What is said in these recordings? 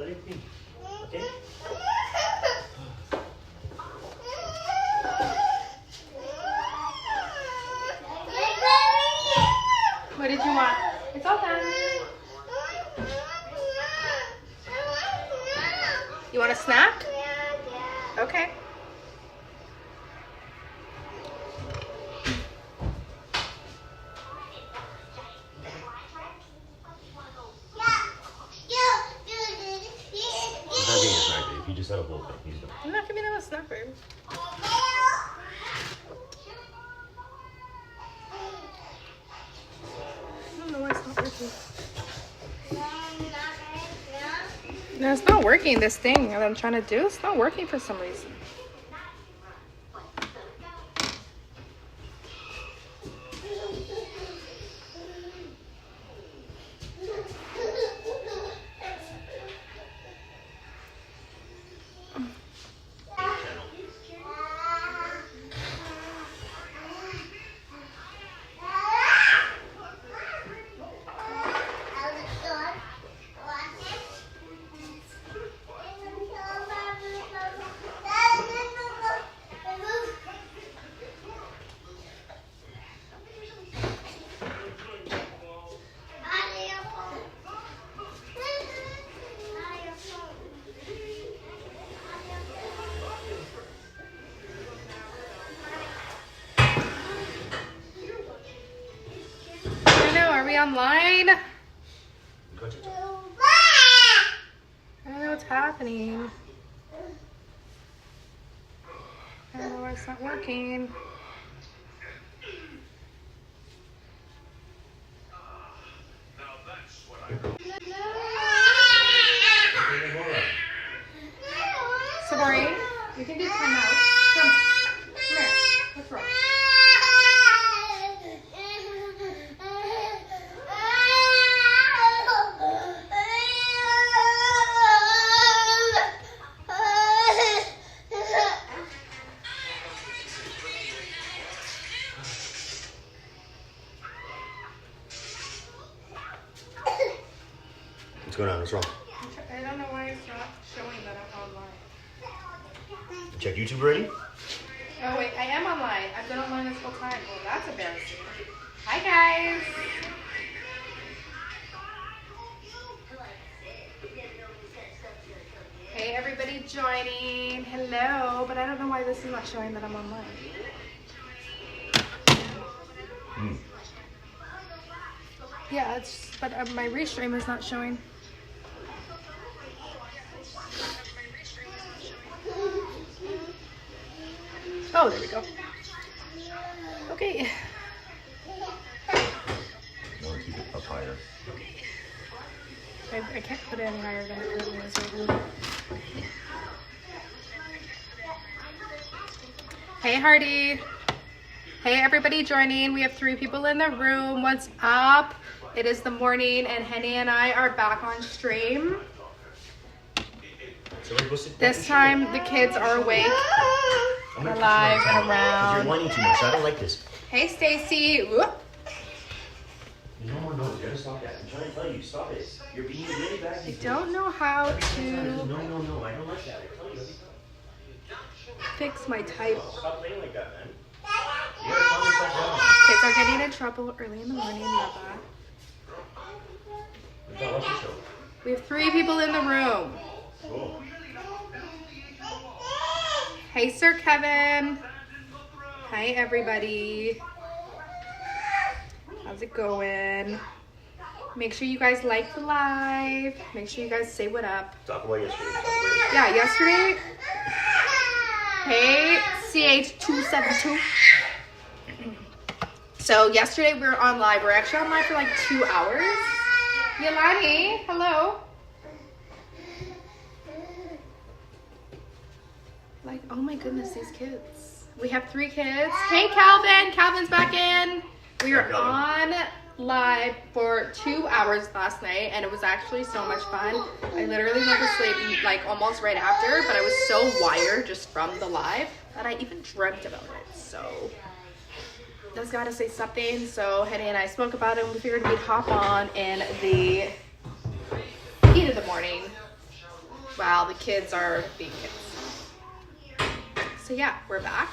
let it be. Okay? What did you want? It's all done. You want a snack? Okay. He's not getting a snack, babe. He just had a whole thing. He's done. I'm not giving him a snack, babe. I don't know why it's not working. No, it's not working. This thing that I'm trying to do, it's not working for some reason. Are we online? I don't know what's happening. I don't know why it's not working. Sabrinah, you can do time out. Come here. What's wrong? What's going on? What's wrong? I don't know why it's not showing that I'm online. You check YouTube already? Oh wait, I am online. I've been online this whole time. Well, that's embarrassing. Hi guys. Hey everybody joining. Hello, but I don't know why this is not showing that I'm online. Yeah, but my restream is not showing. Oh, there we go. Okay. No, keep it up higher. I can't put it any higher than it currently is right now. Hey, Hardy. Hey, everybody joining. We have 3 people in the room. What's up? It is the morning, and Henny and I are back on stream. This time, the kids are awake. We're live and around. You're whining too much. I don't like this. Hey, Stacy. Whoop. No more noise. You gotta stop that. I'm trying to tell you. Stop it. You're being really bad. I don't know how to No. I don't like that. I tell you every time. fix my title. Stop playing like that, man. You gotta calm yourself down. Kids are getting in trouble early in the morning. Love that. Watch the show. We have 3 people in the room. Cool. Hey, Sir Kevin. Hi, everybody. How's it going? Make sure you guys like the live. Make sure you guys say what up. Talk about yesterday. Yeah, yesterday. Hey, CH272. So yesterday we were on live. We're actually on live for like 2 hours. Yolani, hello. Like, oh my goodness, these kids. We have 3 kids. Hey, Calvin. Calvin's back in. We were on live for 2 hours last night, and it was actually so much fun. I literally went to sleep like almost right after, but I was so wired just from the live that I even dreamt about it. So just gotta say something. So Henny and I spoke about it, and we figured we'd hop on in the heat of the morning while the kids are being kids. So yeah, we're back.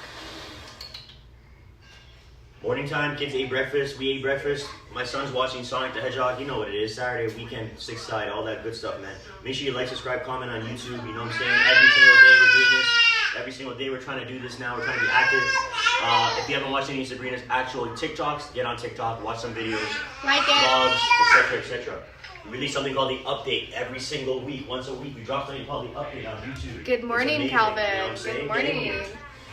Morning time, kids ate breakfast, we ate breakfast. My son's watching Sonic the Hedgehog, you know what it is, Saturday, weekend, 6 side, all that good stuff, man. Make sure you like, subscribe, comment on YouTube, you know what I'm saying? Every single day we're doing this. Every single day we're trying to do this now, we're trying to be active. If you haven't watched any of Sabrina's actual TikToks, get on TikTok, watch some videos, Like it. vlogs, etc., etc. We release something called the update every single week. Once a week, we drop something called the update on YouTube. Good morning, It's amazing, Calvin. you know what I'm saying? Good Get in morning. here.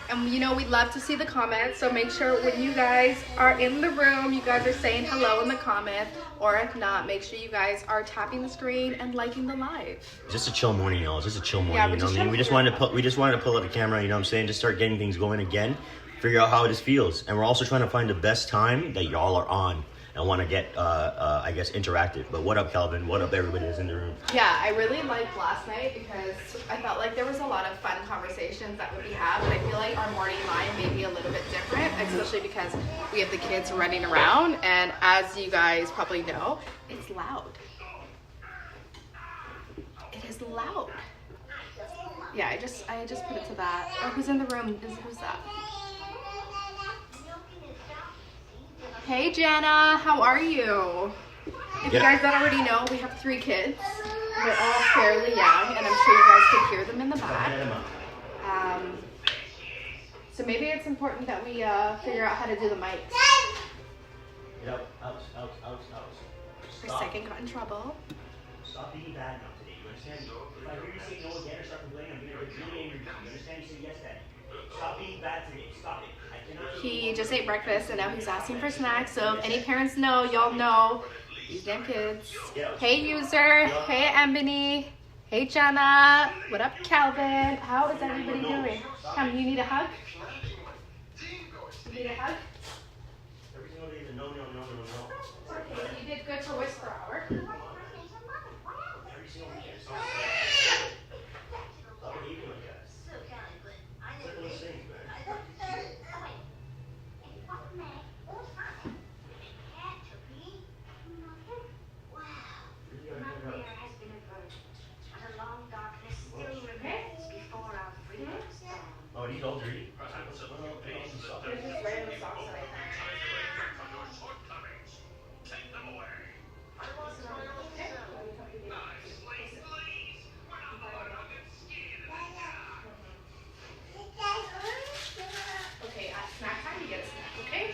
And you know, we love to see the comments, so make sure when you guys are in the room, you guys are saying hello in the comments, or if not, make sure you guys are tapping the screen and liking the live. Just a chill morning, y'all. Just a chill morning. Yeah, you know what I mean? We just wanted to pull out the camera. You know what I'm saying? Just start getting things going again. Figure out how it just feels, and we're also trying to find the best time that y'all are on and want to get, I guess, interactive. But what up, Calvin? What up, everybody that's in the room? Yeah, I really liked last night because I felt like there was a lot of fun conversations that would be had, but I feel like our morning live may be a little bit different, especially because we have the kids running around, and as you guys probably know, it's loud. It is loud. Yeah, I just put it to that. Oh, who's in the room? Who's that? Hey Jenna, how are you? If you guys don't already know, we have 3 kids. They're all fairly young, and I'm sure you guys could hear them in the back. So maybe it's important that we figure out how to do the mics. Yep. Out. Our second got in trouble. Stop being bad now today. You understand? If I hear you say no again or start complaining, I'm gonna get really angry. You understand? You say yes, Daddy. Stop being bad today. Stop it. He just ate breakfast and now he's asking for snacks. So if any parents know, y'all know these damn kids. Hey user, hey Ebony, hey Jenna, what up Calvin? How is everybody doing? Come, you need a hug? You need a hug? Every single day is a no. Okay, you did good for Whisper Hour. Every single day. Stop behaving like that. Look at those things, man. Oh, these all dirty? There's just random socks that I found. Okay, at snack time you get a snack, okay?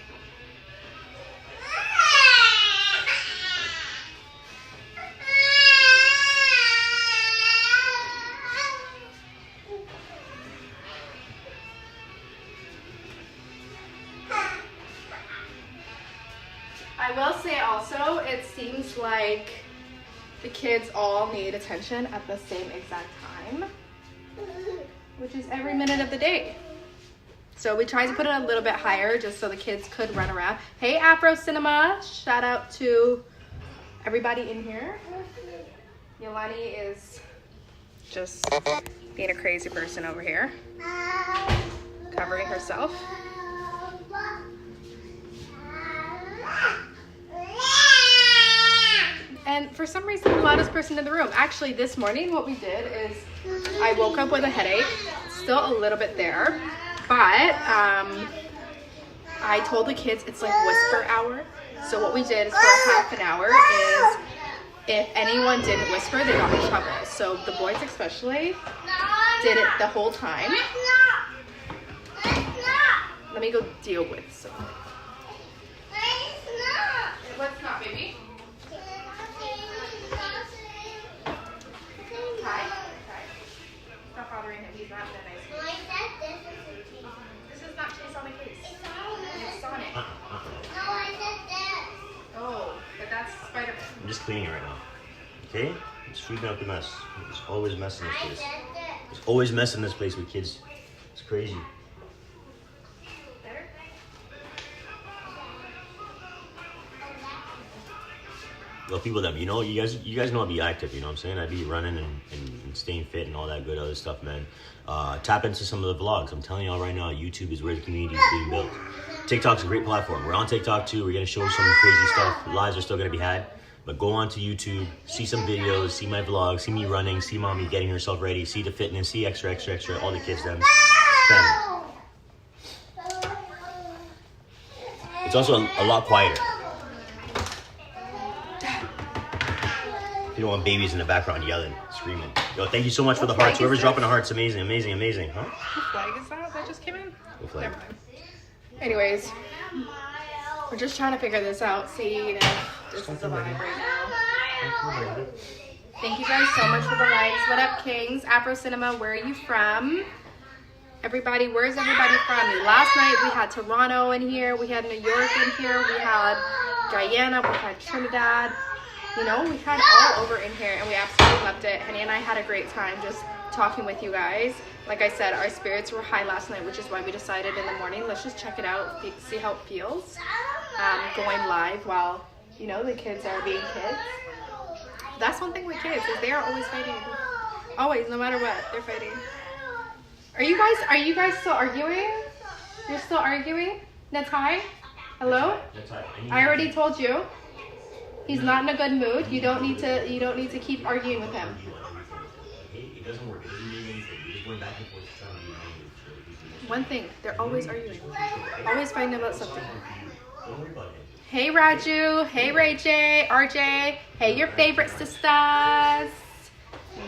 I will say also, it seems like the kids all need attention at the same exact time, which is every minute of the day. So we tried to put it a little bit higher just so the kids could run around. Hey Afro Cinema, shout out to everybody in here. Yolani is just being a crazy person over here, covering herself. And for some reason, the loudest person in the room. Actually, this morning, what we did is I woke up with a headache, still a little bit there, but I told the kids it's like whisper hour. So what we did is for a half an hour is if anyone didn't whisper, they got in trouble. So the boys especially did it the whole time. Let me go deal with some. What's not, baby? Hi. Stop bothering him. He's not that nice. This is not Chase on the case. It's Sonic. Oh, but that's Spider-Man. I'm just cleaning it right now. Okay? I'm just sweeping up the mess. There's always mess in this place. There's always mess in this place with kids. It's crazy. Better? Well, people that, you know, you guys know I'll be active, you know what I'm saying? I'd be running and staying fit and all that good other stuff, man. Tap into some of the vlogs. I'm telling y'all right now, YouTube is where the community is being built. TikTok's a great platform. We're on TikTok too. We're going to show some crazy stuff. Lives are still going to be had. But go onto YouTube, see some videos, see my vlogs, see me running, see mommy getting herself ready, see the fitness, see extra, all the kids, them. Family. It's also a lot quieter. You don't want babies in the background yelling, screaming. Yo, thank you so much for the hearts. Whoever's dropping the hearts, amazing. Huh? What flag is that? That just came in? What flag? Never mind. Anyways, we're just trying to figure this out. See if this is the vibe right now. Thank you guys so much for the likes. What up, Kings? Afro Cinema, where are you from? Everybody, where's everybody from? Last night we had Toronto in here. We had New York in here. We had Guyana. We had Trinidad. You know, we had all over in here, and we absolutely loved it. Henny and I had a great time just talking with you guys. Like I said, our spirits were high last night, which is why we decided in the morning, let's just check it out, see how it feels. Going live while, you know, the kids are being kids. That's one thing with kids, is they are always fighting. Always, no matter what, they're fighting. Are you guys still arguing? You're still arguing? Natai? Hello? I already told you. He's not in a good mood. You don't need to keep arguing with him. It doesn't work. It doesn't mean anything. You're just going back and forth trying to do. One thing, they're always arguing. Always fighting about something. Don't worry about it. Hey Raju, hey Ray J, RJ, hey your favorite sisters.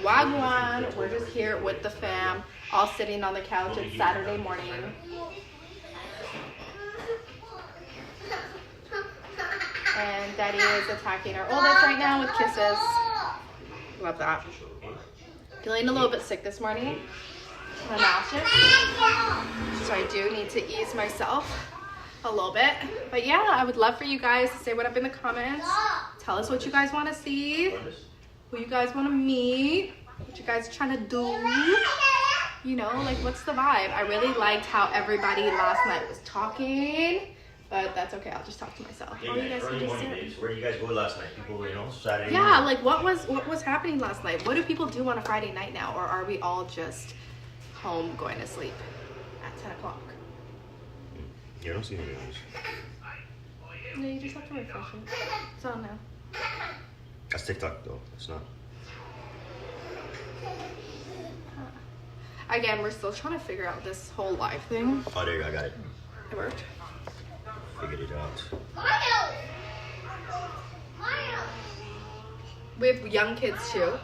Wagwan, we're just here with the fam, all sitting on the couch. It's Saturday morning. And Daddy is attacking our oldest right now with kisses. Love that. Feeling a little bit sick this morning. I'm nauseous. So I do need to ease myself a little bit. But yeah, I would love for you guys to say what up in the comments. Tell us what you guys want to see. Who you guys want to meet. What you guys are trying to do. You know, like what's the vibe? I really liked how everybody last night was talking. But that's okay. I'll just talk to myself. Yeah, you guys can just sit. Where did you guys go last night? People, you know, Saturday. Yeah, like what was happening last night? What do people do on a Friday night now, or are we all just home going to sleep at 10 o'clock? Yeah, I don't see any news. No, you just have to refresh it. It's on now. That's TikTok though. It's not. Again, we're still trying to figure out this whole live thing. Oh, there you go. I got it. It worked. Figured it out. We have young kids too.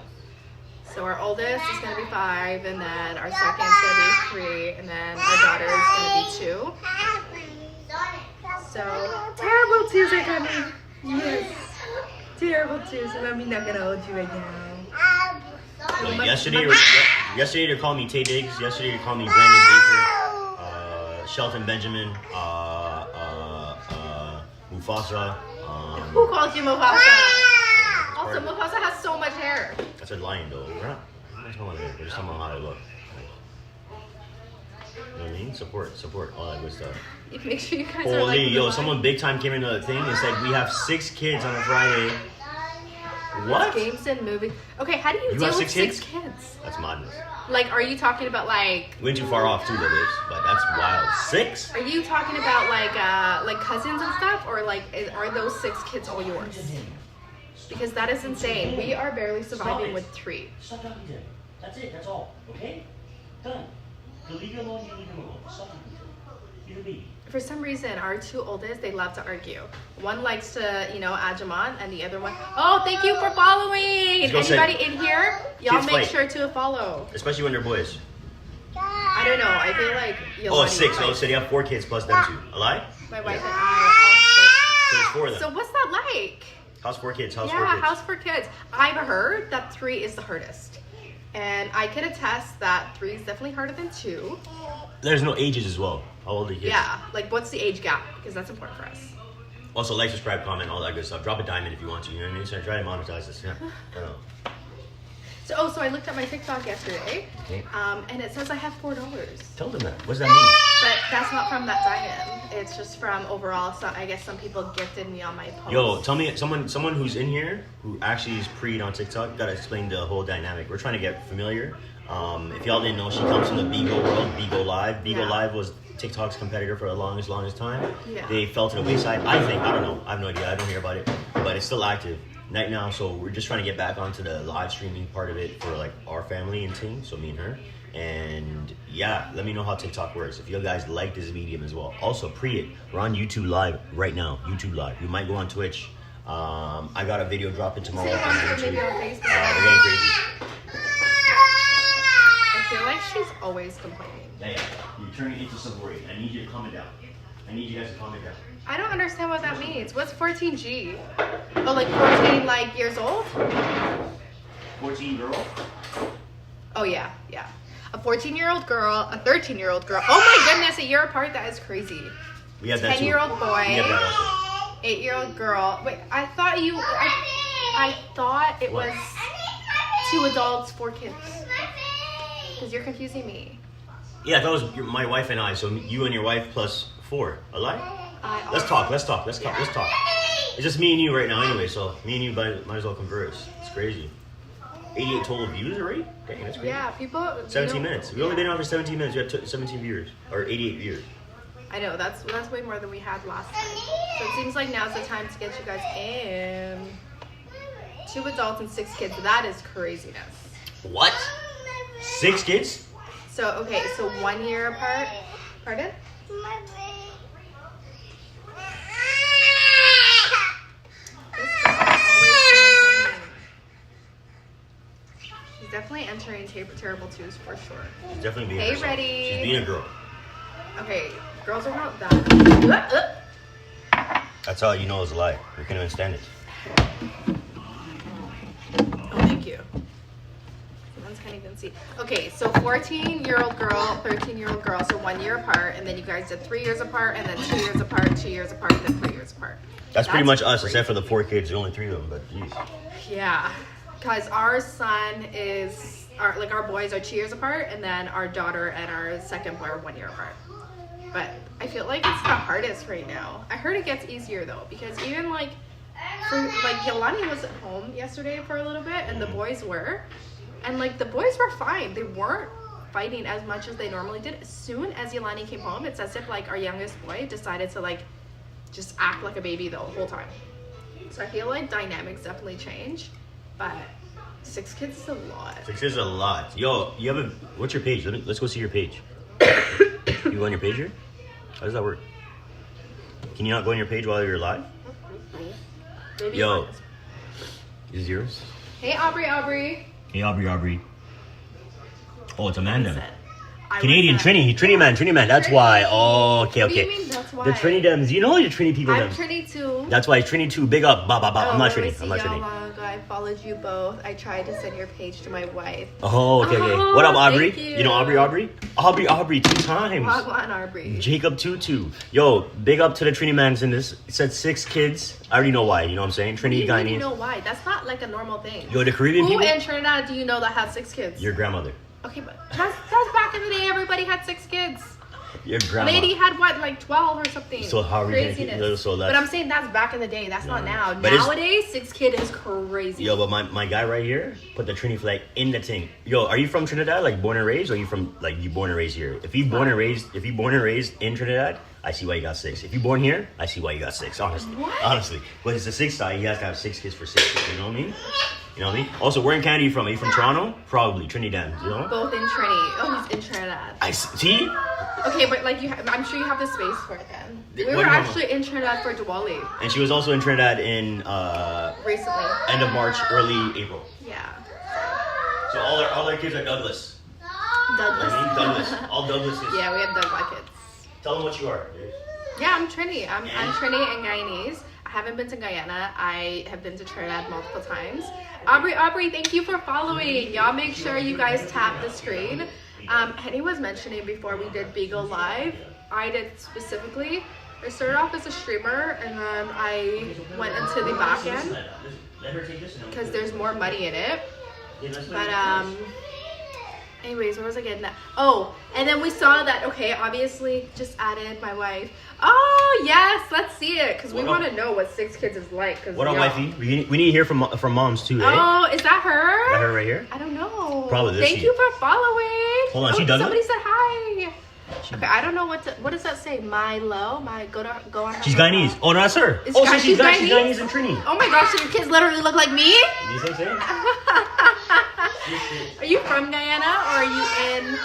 So our oldest is gonna be 5, and then our second is gonna be 3, and then our daughter is gonna be 2. So terrible Tuesday coming. Yes. Terrible Tuesday. Mommy's not gonna hold you right now. Like yesterday they called me Tay Diggs. Yesterday they called me Brandon Baker, Shelton Benjamin, Mufasa. Who called you Mufasa? Also, Mufasa has so much hair. I said lion though. We're not talking about it. We're just talking about how I look. You know what I mean? Support, all that good stuff. Make sure you guys are Holy, like yo, someone big time came into the thing and said we have 6 kids on a Friday. What? Games and movies. Okay, how do you deal with 6 kids? That's madness. Like, are you talking about like? Went too far off too, though, bitch. But that's wild. 6? Are you talking about like cousins and stuff, or like are those 6 kids all yours? Because that is insane. We are barely surviving with 3. Stop talking to him. That's it. That's all. Okay? Done. You leave him alone. You leave him alone. Stop talking to him. You're a baby. For some reason, our 2 oldest, they love to argue. One likes to, you know, add them on, and the other one, oh, thank you for following. Anybody in here, y'all make sure to follow. Especially when they're boys. I don't know. I feel like you'll. Oh, 6. Oh, so you have 4 kids plus them 2. A lie? My wife and I So there's 4 of them. So what's that like? How's 4 kids? How's 4 Yeah, kids? house for kids. I've heard that 3 is the hardest. And I can attest that 3 is definitely harder than 2. There's no ages as well. How old are you? Yeah, like what's the age gap? Because that's important for us. Also, like, subscribe, comment, all that good stuff. Drop a diamond if you want to. You know what I mean? So try to monetize this. Yeah. I don't know. So I looked at my TikTok yesterday, Okay. and it says I have $4. Tell them that. What does that mean? But that's not from that diamond. It's just from overall. So I guess some people gifted me on my post. Yo, tell me, someone who's in here who actually is preed on TikTok, gotta explain the whole dynamic. We're trying to get familiar. If y'all didn't know, she comes from the Bigo world, Bigo Live. Bigo Live was TikTok's competitor for the longest time. Yeah. They fell to the wayside. I don't know. I have no idea. I don't hear about it. But it's still active. night now, so we're just trying to get back onto the live streaming part of it for like our family and team, so me and her. And yeah, let me know how TikTok works. If you guys like this medium as well. Also, pre it. We're on YouTube Live right now. YouTube Live. We might go on Twitch. I got a video dropping tomorrow. Maybe on Facebook. We're getting crazy. I feel like she's always complaining. Yeah, you're turning into Sabrinah. I need you to calm it down. I need you guys to calm it down. I don't understand what that means. What's 14G? Oh, like 14 like years old? 14 girl? Oh yeah. A 14-year-old girl, a 13-year-old girl. Oh my goodness, a year apart. That is crazy. We have that 10-year-old boy. We have that also. 8-year-old girl. Wait, I thought it was 2 adults, 4 kids. Because you're confusing me. Yeah, that was my wife and I. So you and your wife plus 4. A lie? Let's talk. Let's talk. It's just me and you right now anyway. So me and you might as well converse. It's crazy. 88 total views already? Dang, that's crazy. Yeah, people. 17 minutes. We've only been on for 17 minutes. We have 17 viewers. Or 88 viewers. I know, that's way more than we had last time. So it seems like now's the time to get you guys in. 2 adults and 6 kids. That is craziness. What? 6 kids? So, okay, so 1 year apart. Pardon? She's definitely entering terrible twos for sure. She's definitely being Hey, herself. ready? She's being a girl. Okay, girls are not that. That's all you know is a lie. We can't even stand it. Oh, thank you. Someone's can't even see. Okay, so 14-year-old girl, 13-year-old girl, so 1 year apart, and then you guys did 3 years apart, and then 2 years apart, 2 years apart, and then 3 years apart. That's pretty much us, except for the 4 kids. There's only 3 of them, but geez. Yeah, because our son is, our boys are 2 years apart, and then our daughter and our second boy are 1 year apart. But I feel like it's the hardest right now. I heard it gets easier though, because even Yolani was at home yesterday for a little bit, and the boys were, and the boys were fine. They weren't fighting as much as they normally did. As soon as Yolani came home, it's as if our youngest boy decided to just act like a baby the whole time. So I feel like dynamics definitely change, but 6 kids is a lot. 6 is a lot. Yo, you have what's your page? Let's go see your page. You go on your page here? How does that work? Can you not go on your page while you're live? Maybe Yo, is yours? Hey, Aubrey. Hey, Aubrey. Oh, it's Amanda. I Canadian was Trini man. That's Trini. why. Oh, okay. What do you mean that's why? The Trini Dems. You know your Trini people. I'm Dems. Trini too. That's why Trini 2. Big up. I'm not let me Trini. see I'm not how Trini. long ago I followed you both. I tried to send your page to my wife. Oh, okay. Oh, What up, Aubrey? thank you. You know Aubrey? Aubrey 2 times. Wagwan Aubrey. Jacob Tutu. Yo, big up to the Trini mans in this. It said 6 kids. I already know why. You know what I'm saying? Trini You Guyanese. know why? That's not a normal thing. Yo, the Caribbean Who people. in Trinidad do you know that has 6 kids? Your grandmother. Okay, but that's back in the day. Everybody had 6 kids. Your grandma. Lady had what, 12 or something? So how are we gonna Craziness. keep- so that's- But I'm saying that's back in the day. That's not now. But it's- Nowadays, 6 kid is crazy. Yo, but my guy right here put the Trini flag in the thing. Yo, are you from Trinidad, born and raised, or are you from you born and raised here? If you born and raised in Trinidad, I see why you got 6. If you born here, I see why you got 6. Honestly, What? But it's a 6 side. He has to have 6 kids for 6. You know what I mean? You know what I mean? Also, where in Canada are you from? Are you from Toronto? Probably Trinidad. You know? Both in Trini. Oh, he's in Trinidad. I see. Okay, but I'm sure you have the space for it then. We What were do you actually in Trinidad for Diwali And she was also in Trinidad in recently. end of March, early April. Yeah. So all their kids are Douglas. Douglas. I mean Douglas. All Douglases. Yeah, we have Douglas kids. Tell them what you are. Dude. Yeah, I'm Trini. I'm Trini and Guyanese. I haven't been to Guyana. I have been to Trinidad multiple times. Aubrey, thank you for following. Y'all make sure you guys tap the screen. Henny was mentioning before we did Beagle Live, I did specifically. I started off as a streamer and then I went into the back end because there's more money in it. But anyways, where was I getting that? Oh, and then we saw that, okay, obviously just added my wife. Oh, yes, let's see it because we want to know what 6 kids is like. What up, wifey? We need to hear from moms too, eh? Oh, is that her? Is that her right here? I don't know. Probably this Thank you for following. Hold on, she done Somebody it? said hi. Okay, I don't know what does that say? Go on. She's Guyanese. Oh, no, that's her. Is Oh, Guy- so she's she's Guyanese and Trini. Oh my gosh, so your kids literally look like me? You see what I'm saying? Are you from Guyana or are you in?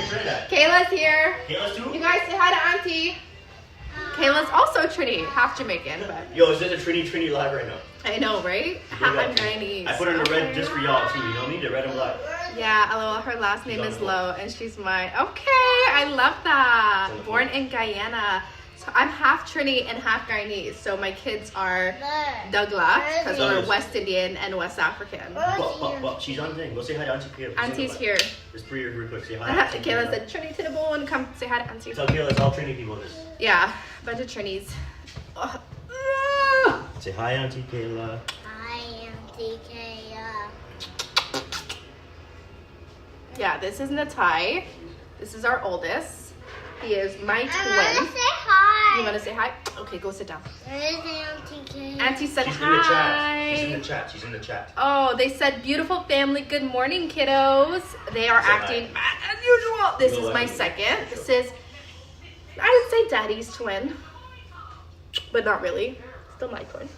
Trinidad. Kayla's here. Kayla's too? You guys say hi to Auntie. Kayla's also Trini, half Jamaican, but Yo, is this a Trini live right now? I know, right? I'm Guyanese. I put on the red just for y'all too, you know me? The red and black. Yeah, lol, her last name is Lowe, and she's mine. Okay, I love that. Born in Guyana. So I'm half Trini and half Guyanese. So my kids are Douglas, because we're West Indian and West African. But she's on the thing. Go say hi to Auntie Kayla. Auntie's here. Just pre real quick. Say hi to Auntie Kayla said Trini to the bone. Come say hi to Auntie. Tell Kayla it's all Trini people this. Yeah, bunch of Trinis. Say hi, Auntie Kayla. Hi, Auntie Kayla. Yeah, this is Natai. This is our oldest. He is my I want twin. to say hi. You want to say hi? Okay, go sit down. Where's Auntie Kayla? Auntie said She's hi. in the chat. She's in the chat. Oh, they said beautiful family. Good morning, kiddos. They are acting mad as usual. This is my second. This is, I would say, Daddy's twin, but not really. Still my twin.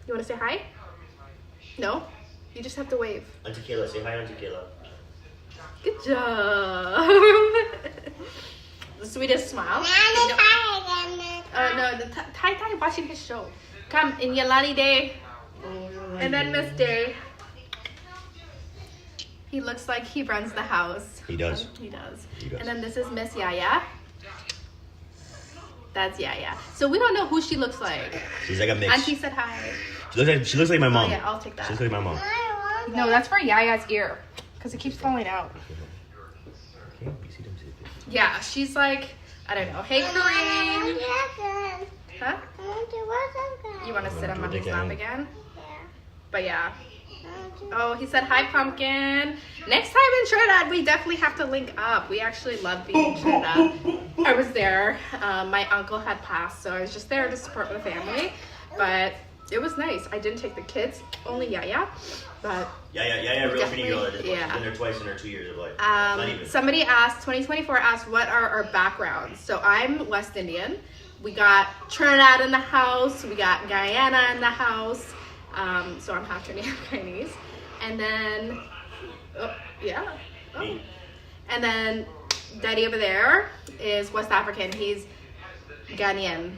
You want to say hi? No? You just have to wave. Auntie Kayla, say hi, Auntie Kayla. Good job. The sweetest smile. No, the Tai watching his show. Come in Yalani Day. And then Miss Day. He looks like he runs the house. He does. He does. He does. And then this is Miss Yaya. That's Yaya. So we don't know who she looks like. She's like a mix. Auntie said hi. She looks like my mom. Oh, yeah, I'll take that. She looks like my mom. No, that's for Yaya's ear. Because it keeps falling out. Yeah, she's like, I don't know. Hey, Kareem. Huh? You want to sit on Mommy's lap again? But yeah. Oh, he said, hi, Pumpkin. Next time in Trinidad, we definitely have to link up. We actually love being in Trinidad. I was there. My uncle had passed, so I was just there to support the family. But it was nice. I didn't take the kids, only Yaya. But Yeah, real pretty girl. Yeah. She's been there twice in her 2 years of life. Not even. Somebody asked, 2024 asked, what are our backgrounds? So I'm West Indian. We got Trinidad in the house. We got Guyana in the house. So I'm half Trinidad, half Guyanese. And then, And then Daddy over there is West African. He's Ghanaian.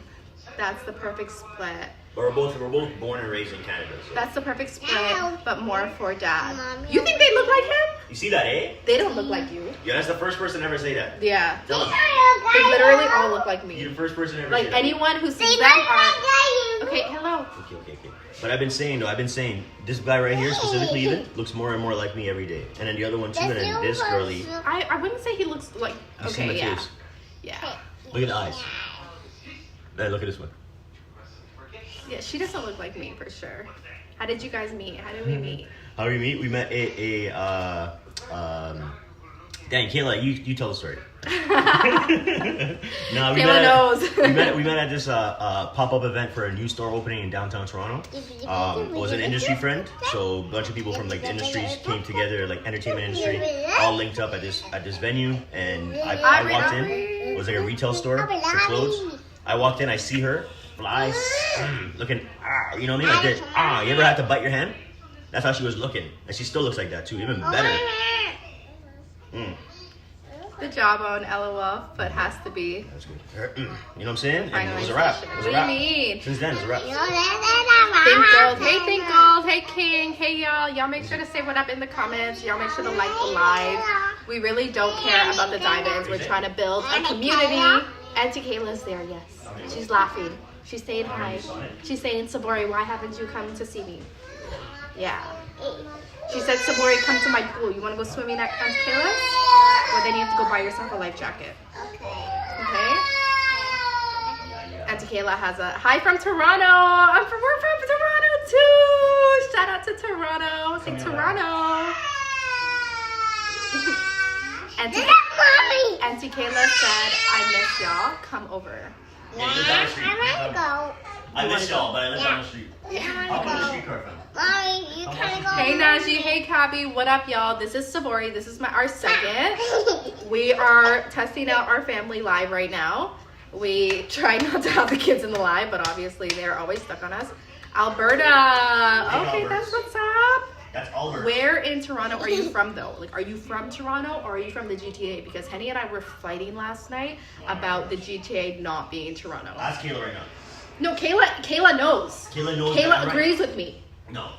That's the perfect split. But we're both born and raised in Canada. So. That's the perfect split, but more for Dad. You think they look like him? You see that, eh? They don't look like you. Yeah, that's the first person to ever say that. Yeah. Tell them. They literally all look like You're the me. first person to ever Like say that. anyone who sees them are... Okay, hello. Okay. But I've been saying, this guy right here specifically even, looks more and more like me every day. And then the other one too, and then this girly. I wouldn't say he looks like... You see my Okay, yeah. face? Yeah. Look at the eyes. Then look at this one. Yeah, she doesn't look like me for sure. How did you guys meet? How did we meet? How did we meet? We met dang, Kayla, you tell the story. No, Kayla knows. we met at this pop-up event for a new store opening in downtown Toronto. It was an industry friend, so a bunch of people from like the industries came together, like entertainment industry, all linked up at this venue, and I walked in. It was like a retail store for clothes. I walked in, I see her, fly, looking, you know what I mean, like this. You ever had to bite your hand? That's how she was looking, and she still looks like that too, even better. Good job on LOL, but has to be. That's good. You know what I'm saying? And it was a Finalization. wrap. It was a What do you wrap. mean? Since then, it's a wrap. Thinkgold. Hey, Thinkgold. Hey, King. Hey, y'all. Y'all make sure to say what up in the comments. Y'all make sure to like the live. We really don't care about the diamonds. We're trying to build a community. Auntie Kayla's there, yes. She's laughing. She's saying hi. She's saying, Sabori, why haven't you come to see me? Yeah. She said, Sabori, come to my pool. You want to go swimming at Auntie Kayla's? Or then you have to go buy yourself a life jacket. Okay? Auntie Kayla has a hi from Toronto. We're from Toronto too. Shout out to Toronto. Say Toronto. Auntie Kayla said, I miss y'all. Come over. Yeah, you live down the street. I miss y'all, but I live down the street. Yeah. I'll put the street card from. Mommy, you can't go. Hey Najee, hey Cabby, what up y'all? This is Savori, this is our second. We are testing out our family live right now. We try not to have the kids in the live, but obviously they're always stuck on us. Alberta, okay, that's what's up. That's Albert. Where in Toronto are you from though? Like, are you from Toronto or are you from the GTA? Because Henny and I were fighting last night about the GTA not being Toronto. Ask Kayla right now. No, Kayla knows. Kayla knows. Kayla agrees with me. No.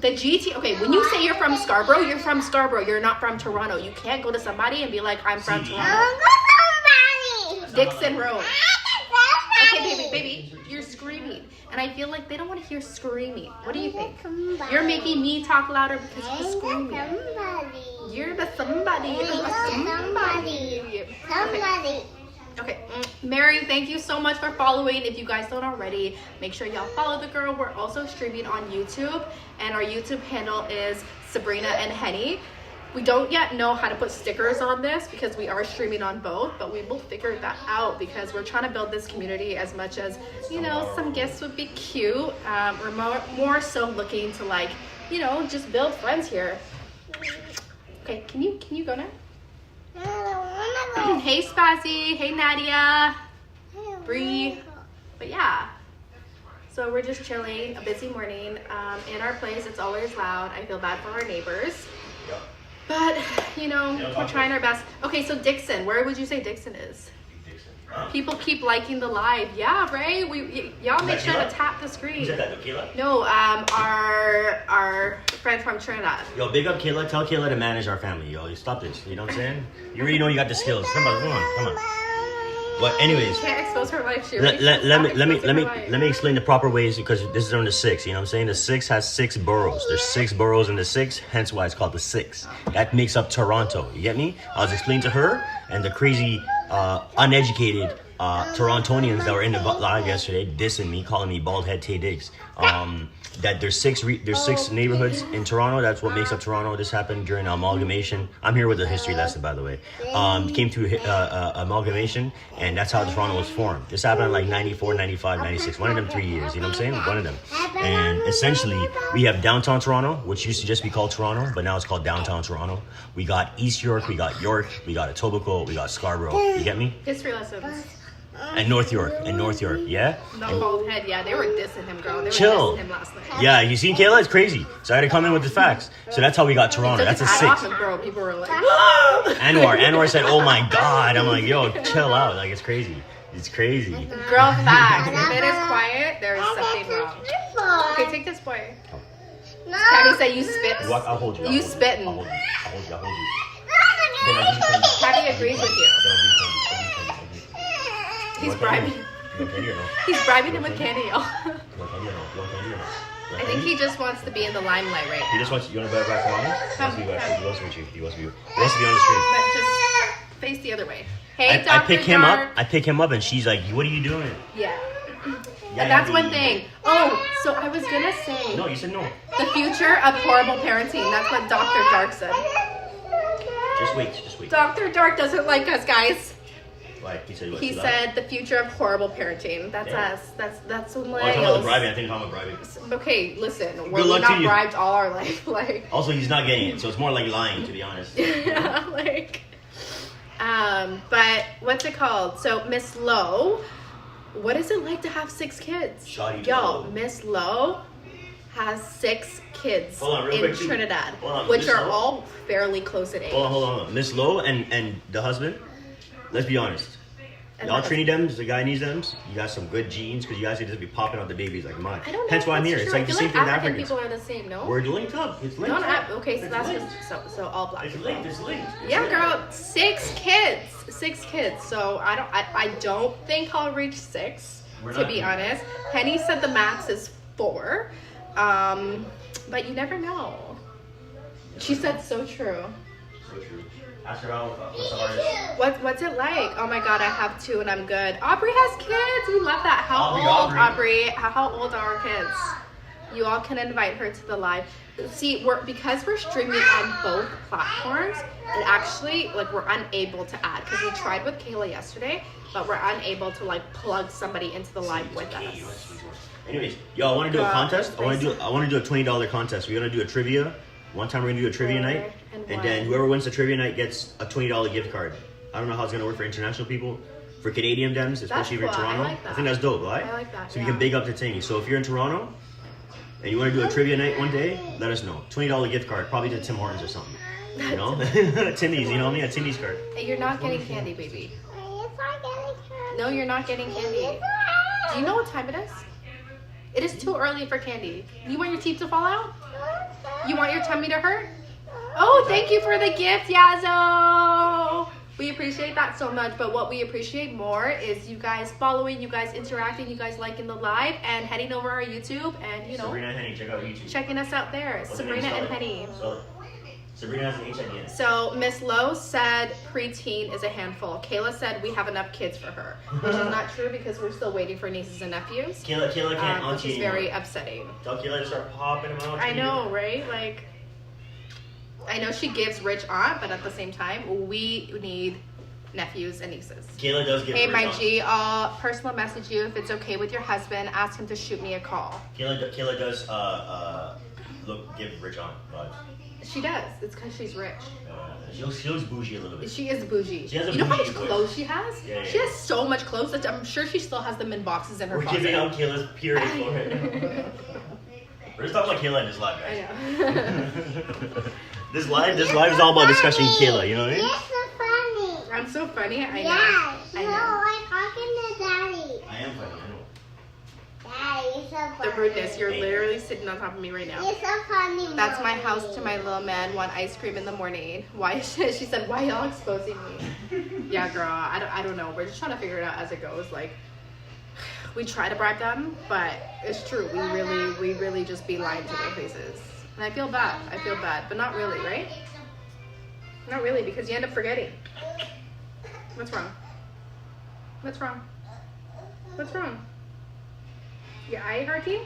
The GTA, okay, when you say you're from Scarborough, you're from Scarborough. You're not from Toronto. You can't go to somebody and be like, I'm from Toronto. Dixon Road. Okay, baby, you're screaming. And I feel like they don't want to hear screaming. What do you think? You're making me talk louder because you're screaming. You're the somebody. Somebody. Okay, Mary, thank you so much for following. If you guys don't already, make sure y'all follow the girl. We're also streaming on YouTube, and our YouTube handle is Sabrinah&Henny. We don't yet know how to put stickers on this because we are streaming on both, but we will figure that out because we're trying to build this community as much as, you know, some gifts would be cute. We're more so looking to, like, you know, just build friends here. Okay, can you go now? Hey Spazzy, hey Nadia, Bree. But yeah, so we're just chilling, a busy morning. In our place, it's always loud. I feel bad for our neighbors. Yep. But, you know, we're trying our best. Okay, so Dixon, where would you say Dixon is? People keep liking the live. Yeah, right? Y'all make sure to tap the screen. Who said that, Kayla? No, our friend from Trinidad. Yo, big up Kayla. Tell Kayla to manage our family, yo. You stop this. You know what I'm saying? You already know you got the skills. Come on. But anyways, You can't expose her life. let me explain the proper ways because this is on the 6. You know what I'm saying? The 6 has 6 boroughs. There's 6 boroughs in the 6, hence why it's called the 6. That makes up Toronto. You get me? I was explaining to her and the crazy, uneducated Torontonians that were in the live yesterday dissing me, calling me bald head Tay Diggs. That there's 6 neighborhoods in Toronto. That's what makes up Toronto. This happened during amalgamation. I'm here with a history lesson, by the way. Came through amalgamation, and that's how Toronto was formed. This happened in like 94, 95, 96. One of them 3 years, you know what I'm saying? One of them. And essentially, we have downtown Toronto, which used to just be called Toronto, but now it's called downtown Toronto. We got East York, we got Etobicoke, we got Scarborough. You get me? History lessons. And North York, yeah? No bald head, yeah, they were dissing him, girl. They were Chill. dissing him last night. Yeah, you seen Kayla? It's crazy. So I had to come in with the facts. So that's how we got Toronto. That's a 6. Off and bro, people were like, Anwar said, "Oh my God!" I'm like, "Yo, chill out! Like it's crazy. It's crazy." girl, facts. If it is quiet, there is something wrong. Okay, take this boy. Cabby said you spit. I'll hold you. You spitting. I'll hold you. Cabby agrees with you. He's bribing. He's bribing him with candy, y'all. I think he just wants to be in the limelight right He now. just wants you. You want to buy back for mommy? Come. He wants to meet you. He wants to be on the street. But just face the other way. Hey, Dr. I pick him Dark. up. I pick him up, and she's like, "What are you doing?" Yeah. And that's one thing. Oh, so I was gonna say. No, you said no. The future of horrible parenting. That's what Dr. Dark said. Just wait. Dr. Dark doesn't like us, guys. Why? He said what? He said the future of horrible parenting. That's us. That's Oh, I'm talking about the bribing. I think I'm about bribing. Okay, listen. We're luck to not you. bribed all our life. Like. Also, he's not getting it, so it's more like lying, to be honest. Yeah, like. But what's it called? So Miss Lowe, what is it like to have 6 kids? Shoddy Yo, Lowe. Miss Lowe has 6 kids Hold on, real in quick, too. Trinidad, Hold on, which Miss are Lowe? all fairly close in age. Hold on. Miss Lowe and the husband, let's be honest. And Y'all the Trini dems, the guy needs them. You got some good genes because you guys need to be popping out the babies like mine. I don't know. Hence why I'm if here. that's It's true. like the I same feel thing with like African Africans. people are the same, no? We're linked up. It's linked. No, not okay. So It's that's linked. just so all black. It's linked. It's linked. Yeah, girl, 6 kids. 6 kids. So I don't think I'll reach 6. We're To not be doing honest, Henny said the max is 4. But you never know. She said so true. So true. Ask her out. What's the hardest? What's it like? Oh my God, I have 2 and I'm good. Aubrey has kids. We love that. How Aubrey, old, Aubrey. Aubrey? How old are our kids? You all can invite her to the live. See, because we're streaming on both platforms, and actually, like, we're unable to add, because we tried with Kayla yesterday, but we're unable to, like, plug somebody into the live with us. Anyways, y'all want to do a contest? I want to do a $20 contest. We're gonna do a trivia. One time we're gonna do a trivia night, and then whoever wins the trivia night gets a $20 gift card. I don't know how it's gonna work for international people. For Canadian Dems, especially if you're in Toronto, I think that's dope, right? I like that. So you can big up the thing. So if you're in Toronto and you want to do a trivia night one day, let us know. $20 gift card, probably to Tim Hortons or something. You know, Timmy's. You know me, a Timmy's card. Hey, you're not getting candy, baby. Yes, I'm getting No, you're not getting candy. Do you know what time it is? It is too early for candy. You want your teeth to fall out? You want your tummy to hurt? Oh, thank you for the gift, Yazzo. We appreciate that so much, but what we appreciate more is you guys following, you guys interacting, you guys liking the live, and heading over our YouTube, and, you know, Sabrinah&Henny, check out YouTube. checking us out there. Sabrinah&Henny. Sabrina has an H at the end. So Miss Lowe said preteen is a handful. Kayla said we have enough kids for her, which is not true because we're still waiting for nieces and nephews. Kayla can't which is very upsetting. Tell Kayla to start popping them out. I know, right? Like, I know she gives rich aunt, but at the same time, we need nephews and nieces. Kayla does give Hey, rich my aunt. G, I'll personal message you if it's okay with your husband. Ask him to shoot me a call. Kayla does give rich aunt vibes. She does. It's because she's rich. She looks bougie a little bit. She is bougie. She has a you know how much bougie voice. clothes she has? Yeah, She yeah. has so much clothes that I'm sure she still has them in boxes in her We're closet. giving out Kayla's period forehead. We're just talking about Kayla in this live, guys. I know. This live is all about discussing Kayla, you know what I mean? You're so funny. I'm so funny. I know. Yeah, I you know. like talking to Daddy. I am funny, I know. Daddy, you're so funny. The rudeness. You're literally sitting on top of me right now. You're so funny, That's my Mommy. house to my little man. Want ice cream in the morning. Why? She said, why y'all exposing me? Yeah, girl. I don't know. We're just trying to figure it out as it goes. Like, we try to bribe them, but it's true. We really just be lying to their faces. And I feel bad. But not really, right? Not really, because you end up forgetting. What's wrong? What's wrong? What's wrong? Your eye hurting?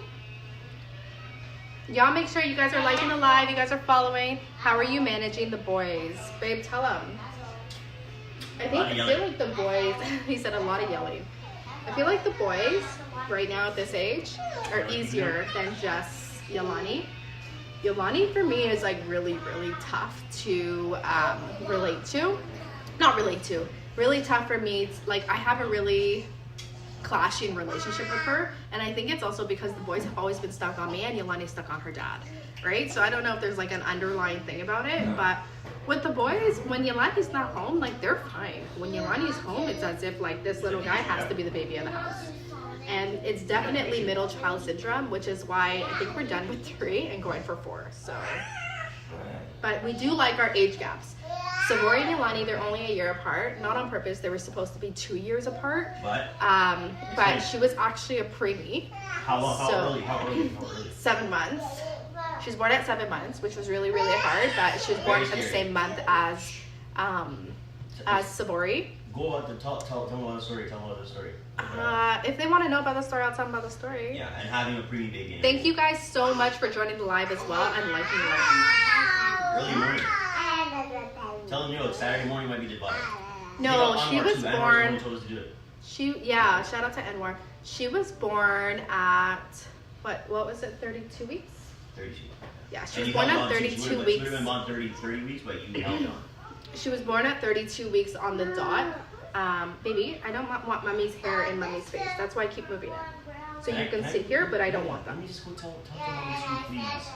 Y'all make sure you guys are liking the live. You guys are following. How are you managing the boys? Babe, tell them. I feel like the boys, he said a lot of yelling. I feel like the boys right now at this age are easier than just Yolani. Yolani for me is like really tough to relate to. Not relate to. Really tough for me. It's like I have a really clashing relationship with her, and I think it's also because the boys have always been stuck on me and Yolani's stuck on her dad, right? So I don't know if there's like an underlying thing about it, but with the boys, when Yolani's not home, like they're fine. When Yolani's home, it's as if like this little guy has to be the baby of the house. And it's definitely middle child syndrome, which is why I think we're done with 3 and going for 4. So, but we do like our age gaps. Savori and Yolani, they're only a year apart. Not on purpose. They were supposed to be 2 years apart. But she was actually a preemie. How early? 7 months. She was born at 7 months, which was really hard. But she was born in the same month as Savori. Go about the tell them about the story. Tell them about the story. If they want to know about the story, I'll tell them about the story. Yeah, and having a preemie baby. Thank you guys so much for joining the live as well and liking the live. Early morning. Tell them, Saturday morning might be the vibe. No, she was born. Told us to do it. Shout out to Anwar. She was born at what was it? 32 weeks. 32. Yeah, she was born at 32 weeks. She would have been born 30 weeks, but you held on. She was born at 32 weeks on the dot. Baby, I don't want mommy's hair in mommy's face. That's why I keep moving it. So you can sit here, but I don't want them. Let me just go tell mommy, please.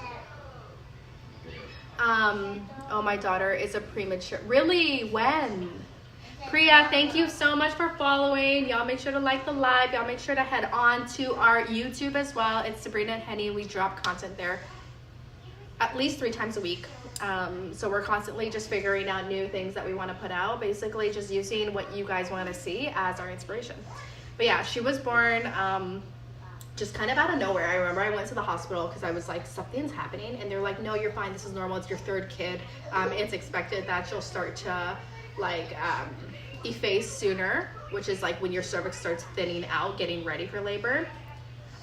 Oh, my daughter is a premature. Really? When? Priya, thank you so much for following. Y'all make sure to like the live. Y'all make sure to head on to our YouTube as well. It's Sabrinah&Henny. We drop content there at least 3 times a week. So we're constantly just figuring out new things that we want to put out. Basically just using what you guys want to see as our inspiration. But yeah, she was born just kind of out of nowhere. I remember I went to the hospital because I was like, something's happening. And they're like, no, you're fine. This is normal. It's your 3rd kid. It's expected that you'll start to like efface sooner, which is like when your cervix starts thinning out, getting ready for labor.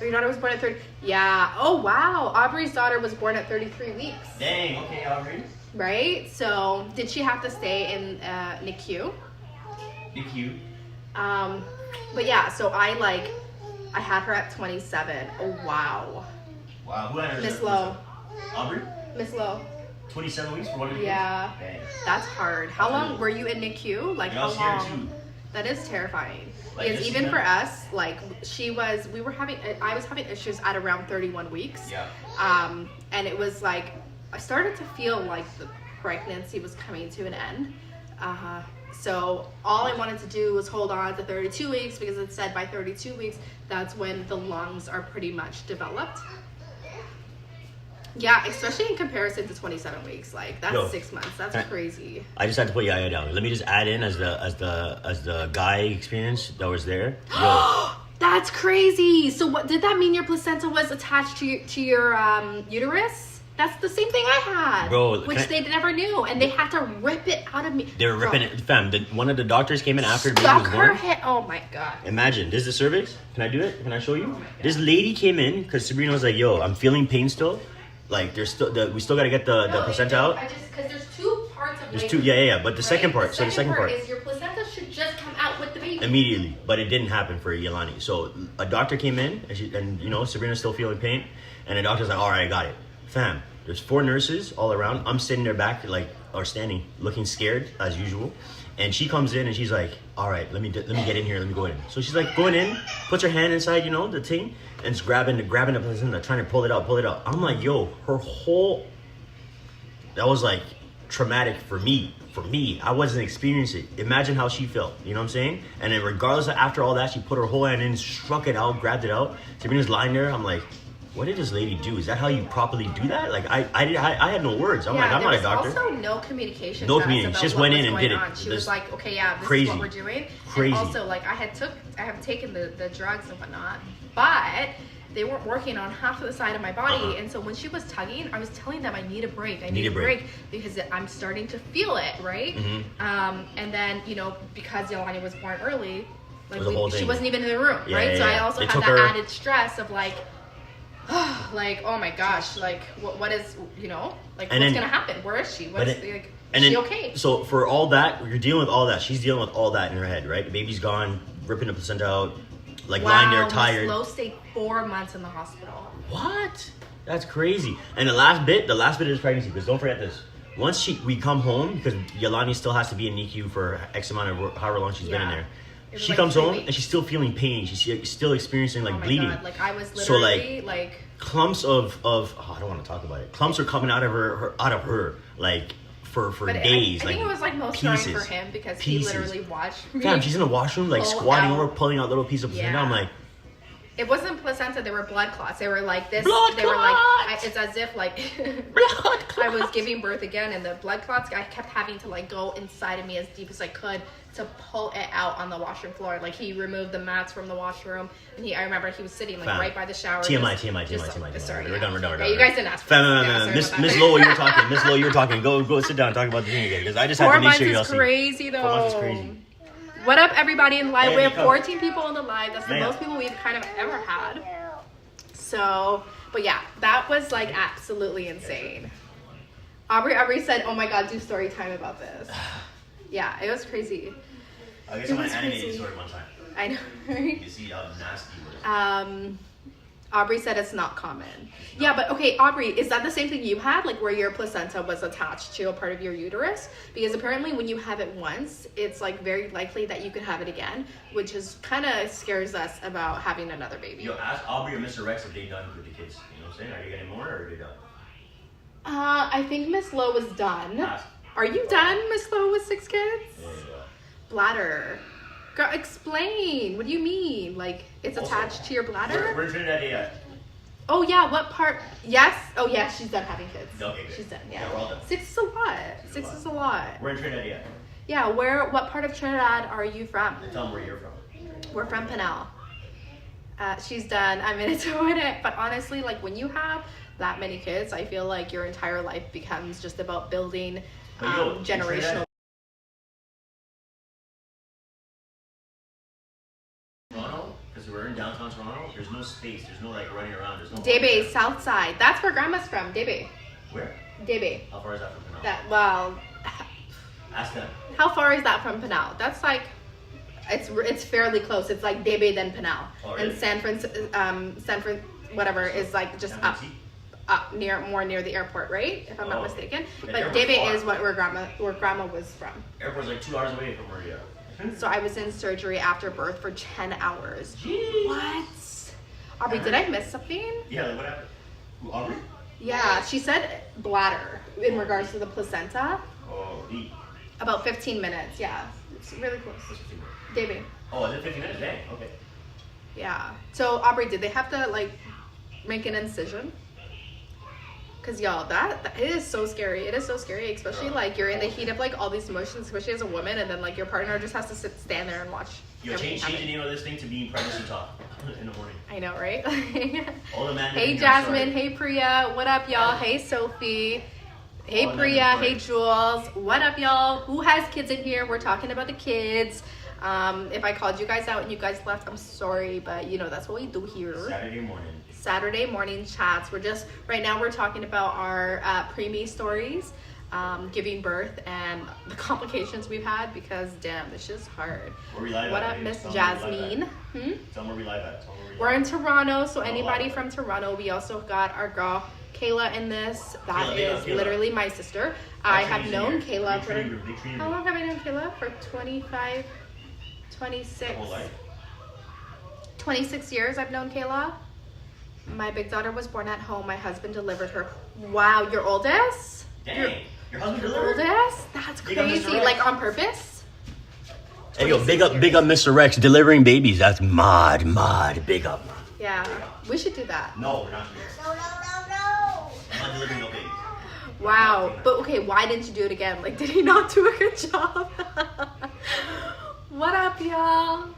Your daughter was born at 30. Yeah. Oh, wow. Aubrey's daughter was born at 33 weeks. Dang, okay, Aubrey. Right? So, did she have to stay in NICU? NICU. But yeah, so I had her at 27. Oh, wow. Wow, who had her? Miss Lowe. Aubrey? Miss Lowe. 27 weeks for one of the Yeah. kids? Dang. That's hard. How long were you in NICU? Like, Yeah, I how was scared long? too. That is terrifying. Like, Because just even for even- us, like, I was having issues at around 31 weeks. Yeah. And it was like, I started to feel like the pregnancy was coming to an end. So all I wanted to do was hold on to 32 weeks because it said by 32 weeks, that's when the lungs are pretty much developed. Yeah, especially in comparison to 27 weeks. Like, that's Yo, 6 months. That's crazy. I just had to put Yaya down. Let me just add in as the guy experience that was there. Yo, That's crazy. So what did that mean? Your placenta was attached to your uterus? That's the same thing I had, Bro, which they never knew, and they had to rip it out of me. they were ripping it. Fam, one of the doctors came in after the baby Stuck was her born. head. Oh my god. Imagine, this is the cervix. Can I do it? Can I show you? This lady came in because Sabrina was like, "Yo, I'm feeling pain still. Like, there's still we still gotta get the placenta out." I just because there's two parts of There's labor, two, yeah. But the right? second part, The second part part is your placenta should just come out with the baby. immediately, but it didn't happen for Yelani. So a doctor came in, and you know Sabrina's still feeling pain, and the doctor's like, "All right, I got it, fam." There's 4 nurses all around. I'm sitting there back, or standing, looking scared as usual. And she comes in and she's like, "All right, let me get in here. Let me go in." So she's like going in, puts her hand inside, the thing, and it's grabbing the placenta, trying to pull it out. I'm like, yo, that was like traumatic for me. I wasn't experiencing it. Imagine how she felt. You know what I'm saying? And then regardless of after all that, she put her whole hand in, struck it out, grabbed it out. Sabrina's lying there. I'm like, what did this lady do? Is that how you properly do that? Like, I had no words. I'm like, I'm not a doctor. There was also no communication. No to us communication. about She just what went was in and going did it. on. She was like, okay, yeah, this Crazy. is what we're doing. Crazy. And also, like, I have taken the drugs and whatnot, but they weren't working on half of the side of my body. And so when she was tugging, I was telling them I need a break. I need a break because I'm starting to feel it, right? And then, because Yelani was born early, like she wasn't even in the room, Yeah, right? yeah, so yeah. I also It had took that her- added stress of like, like, oh my gosh, like what is, like And what's then- gonna happen? Where is she? but What's it- like? And Is she then, okay? So for all that, you're dealing with all that. She's dealing with all that in her head, right? The baby's gone, ripping the placenta out, like lying there tired. Miss Lowe stayed 4 months in the hospital. What? That's crazy. And the last bit of this pregnancy, because don't forget this. Once we come home, because Yelani still has to be in NICU for X amount of however long she's been in Yeah. there. It was She like comes 3 home weeks. and she's still feeling pain. She's still experiencing like Oh my bleeding. God, like I was So, like, literally like Clumps of I don't want to talk about it. Clumps are coming out of her like for but days. I think it was like most pieces. trying for him because Pieces. he literally watched me. Fam, she's in the washroom like pull squatting out- over, pulling out little pieces of placenta. Yeah. I'm like, It wasn't placenta, they were blood clots. They were like this. Blood they were like, clots! it's as if like blood I was clots. giving birth again, and the blood clots, I kept having to like go inside of me as deep as I could to pull it out on the washroom floor. Like he removed the mats from the washroom, and I remember he was sitting like Fam. right by the shower. TMI. Sorry, We're done. Yeah, you guys didn't ask for Fam, this. Yeah, sorry Miss about that. Miss Lowell, you were talking. Miss Lowell, you were talking. Go sit down and talk about the thing again, because I just had 4 to make months sure y'all is see. crazy though. 4 months is crazy. What up, everybody in live? Hey, We have Nico. 14 people in the live. That's the Man. most people we've kind of ever had. So, but yeah, that was like absolutely insane. Aubrey said, "Oh my God, do story time about this." Yeah, it was crazy. I guess It I'm was an animated crazy. story one time. I know, right? You see how nasty it was. Aubrey said it's not common. Yeah, but okay, Aubrey, is that the same thing you had? Like where your placenta was attached to a part of your uterus? Because apparently when you have it once, it's like very likely that you could have it again, which is kind of scares us about having another baby. Yo, ask Aubrey or Mr. Rex if they done with the kids. You know what I'm saying? Are you getting more or are they done? I think Miss Lowe was done. Ask. Are you done, Miss Lowe, with 6 kids? Yeah. Bladder. Girl, explain. What do you mean? Like it's Also, attached to your bladder? We're in Trinidad yet. Oh yeah, what part? Yes. Oh yeah, she's done having kids. Okay, good. She's done. Yeah. Yeah, we're all done. 6 is a lot. 6 is a lot. We're in Trinidad yet. Yeah. What part of Trinidad are you from? Tell them where you're from. We're from Pinal. She's done. I'm into it. But honestly, like when you have that many kids, I feel like your entire life becomes just about building But yo, in generational. Trinidad- Toronto, because we're in in downtown Toronto, there's no space. There's no like running around. There's no. Debe, South Side. That's where Grandma's from. Debe. Where? Debe. How far is that from Pinal? Well, Ask them. how far is that from Pinal? That's like, it's fairly close. It's like Debe then Pinal. Oh, really? And San Fran, whatever, is like just up more near the airport, right? If I'm not mistaken. The But airport's Debe far. is where Grandma was from. Airport's like 2 hours away from where you are. So I was in surgery after birth for 10 hours. Jeez. What? Aubrey, did I miss something? Yeah, like what happened? Who, Aubrey? Yeah, she said bladder in regards to the placenta. Oh, D. About 15 minutes, yeah. It's really close. What's 15 minutes? Davey. Oh, is it 15 minutes? Dang, okay. Yeah. So Aubrey, did they have to like make an incision? Cause y'all, that it is so scary. It is so scary, especially like you're in the heat of like all these emotions, especially as a woman, and then like your partner just has to stand there and watch. Yo, change the name of this thing to being pregnancy talk in the morning. I know, right? All the men. Hey Jasmine, hey Priya, what up y'all? Hey Sophie, hey Priya, hey Jules, what up y'all? Who has kids in here? We're talking about the kids. If I called you guys out and you guys left, I'm sorry, but you know that's what we do here. Saturday morning chats. Right now we're talking about our preemie stories, giving birth and the complications we've had because damn, this is hard. What up, Miss Jasmine? Tell them where we live at. We're in Toronto, so anybody from Toronto. We also got our girl Kayla in this. That is literally my sister. I have known Kayla for, how long have I known Kayla? For 26 years I've known Kayla. My big daughter was born at home. My husband delivered her. Wow, your oldest? Dang, your husband delivered? Oldest? That's crazy. Like on purpose? Hey, yo, big up Mr. Rex delivering babies. That's mod, big up. Yeah, we should do that. No, we're not doing No. I'm not delivering no babies. Wow, but okay, why didn't you do it again? Like, did he not do a good job? What up, y'all?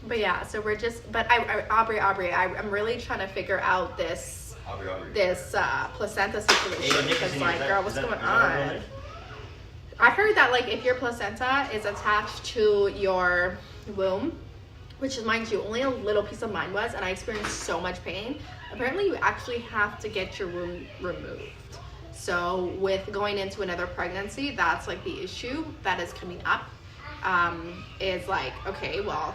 But yeah, so we're just, but Aubrey, I'm really trying to figure out this placenta situation because like, girl, what's going on? I heard that like if your placenta is attached to your womb, which is, mind you, only a little piece of mine was, and I experienced so much pain. Apparently, you actually have to get your womb removed. So with going into another pregnancy, that's like the issue that is coming up. Is like, okay, well,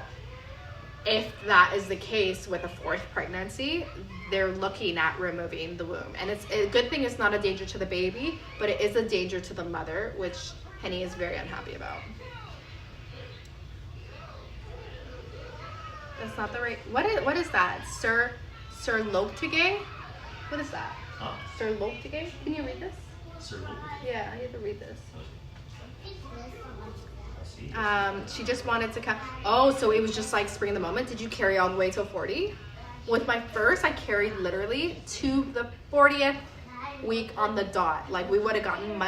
if that is the case with a fourth pregnancy, they're looking at removing the womb. And it's a good thing it's not a danger to the baby, but it is a danger to the mother, which Henny is very unhappy about. That's not the right, what is that? Sir Loktige? What is that? Huh? Sir Loktige? Can you read this? Sir Loktige? Yeah, I have to read this. I see. She just wanted to come. Oh, so it was just like spring of the moment. Did you carry all the way till 40? With my first, I carried literally to the 40th week on the dot. Like we would have gotten